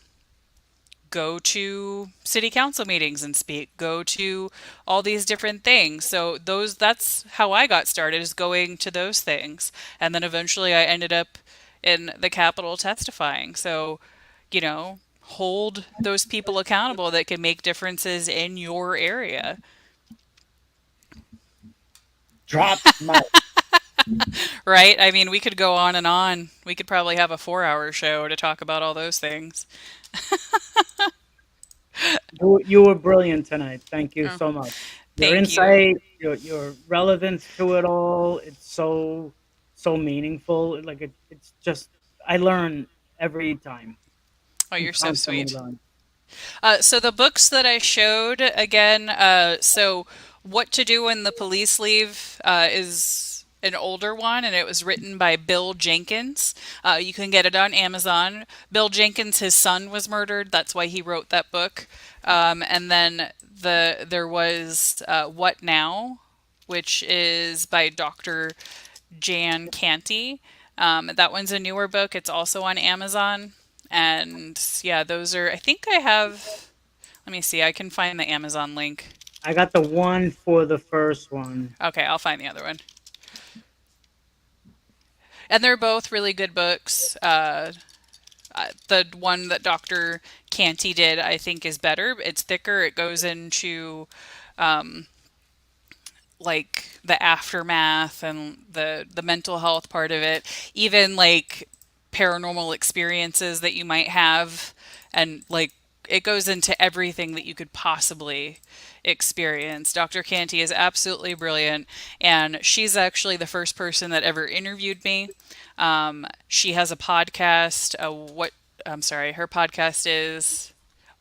go to city council meetings and speak. Go to all these different things. So that's how I got started, is going to those things. And then eventually I ended up in the Capitol testifying. So, hold those people accountable that can make differences in your area. Drop mic. Right? I mean, we could go on and on. We could probably have a 4 hour show to talk about all those things. You were brilliant tonight. Thank you Oh, so much. Your thank you. insight, your relevance to it all, it's so meaningful. Like it's just I learn every time. Oh, I'm you're so constantly sweet. learning. So the books that I showed again, so What to Do When the Police Leave is an older one, and it was written by Bill Jenkins. You can get it on Amazon. Bill Jenkins, his son was murdered. That's why he wrote that book. And then there was What Now, which is by Dr. Jan Canty. That one's a newer book. It's also on Amazon. And yeah, those are, I think I have, let me see, I can find the Amazon link. I got the one for the first one. Okay, I'll find the other one. And they're both really good books. The one that Dr. Canty did, I think, is better. It's thicker. It goes into like the aftermath and the mental health part of it, even like paranormal experiences that you might have, and like it goes into everything that you could possibly experience. Dr. Canty is absolutely brilliant, and she's actually the first person that ever interviewed me. She has a podcast. What I'm sorry, her podcast is.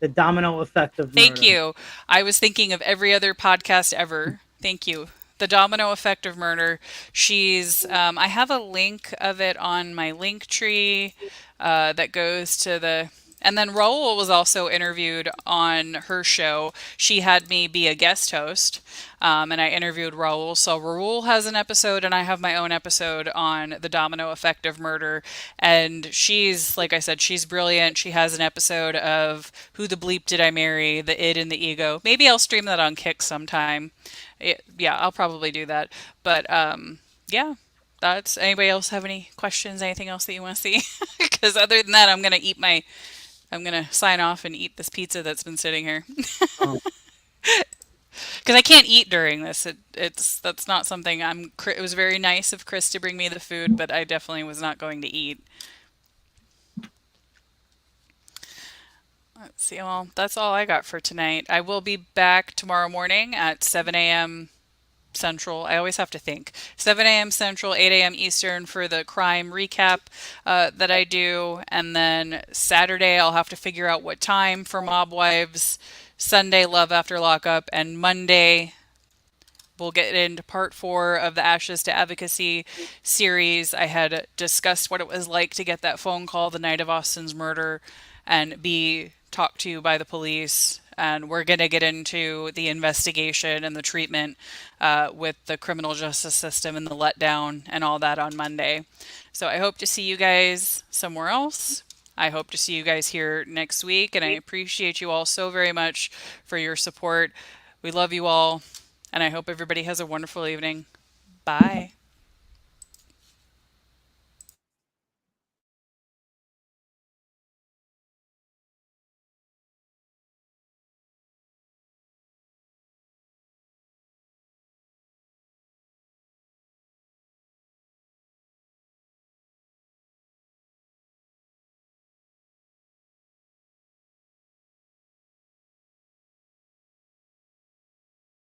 The domino effect of Thank murder. you. I was thinking of every other podcast ever. Thank you. The Domino Effect of Murder. I have a link of it on my link tree that goes to the. And then Raul was also interviewed on her show. She had me be a guest host, and I interviewed Raul. So Raul has an episode, and I have my own episode on the domino effect of murder. And she's, like I said, she's brilliant. She has an episode of Who the Bleep Did I Marry? The Id and the Ego. Maybe I'll stream that on Kick sometime. Yeah, I'll probably do that. But yeah, that's. Anybody else have any questions? Anything else that you want to see? Because other than that, I'm gonna sign off and eat this pizza that's been sitting here. Um, Because I can't eat during this. It's that's not something I'm. It was very nice of Chris to bring me the food, but I definitely was not going to eat. Let's see. Well, that's all I got for tonight. I will be back tomorrow morning at 7 a.m. Central. I always have to think. 7 a.m. Central, 8 a.m. Eastern for the crime recap that I do. And then Saturday, I'll have to figure out what time for Mob Wives. Sunday, Love After Lockup. And Monday, we'll get into part 4 of the Ashes to Advocacy series. I had discussed what it was like to get that phone call the night of Austin's murder and be talked to by the police. And we're going to get into the investigation and the treatment with the criminal justice system and the letdown and all that on Monday. So I hope to see you guys somewhere else. I hope to see you guys here next week. And I appreciate you all so very much for your support. We love you all. And I hope everybody has a wonderful evening. Bye.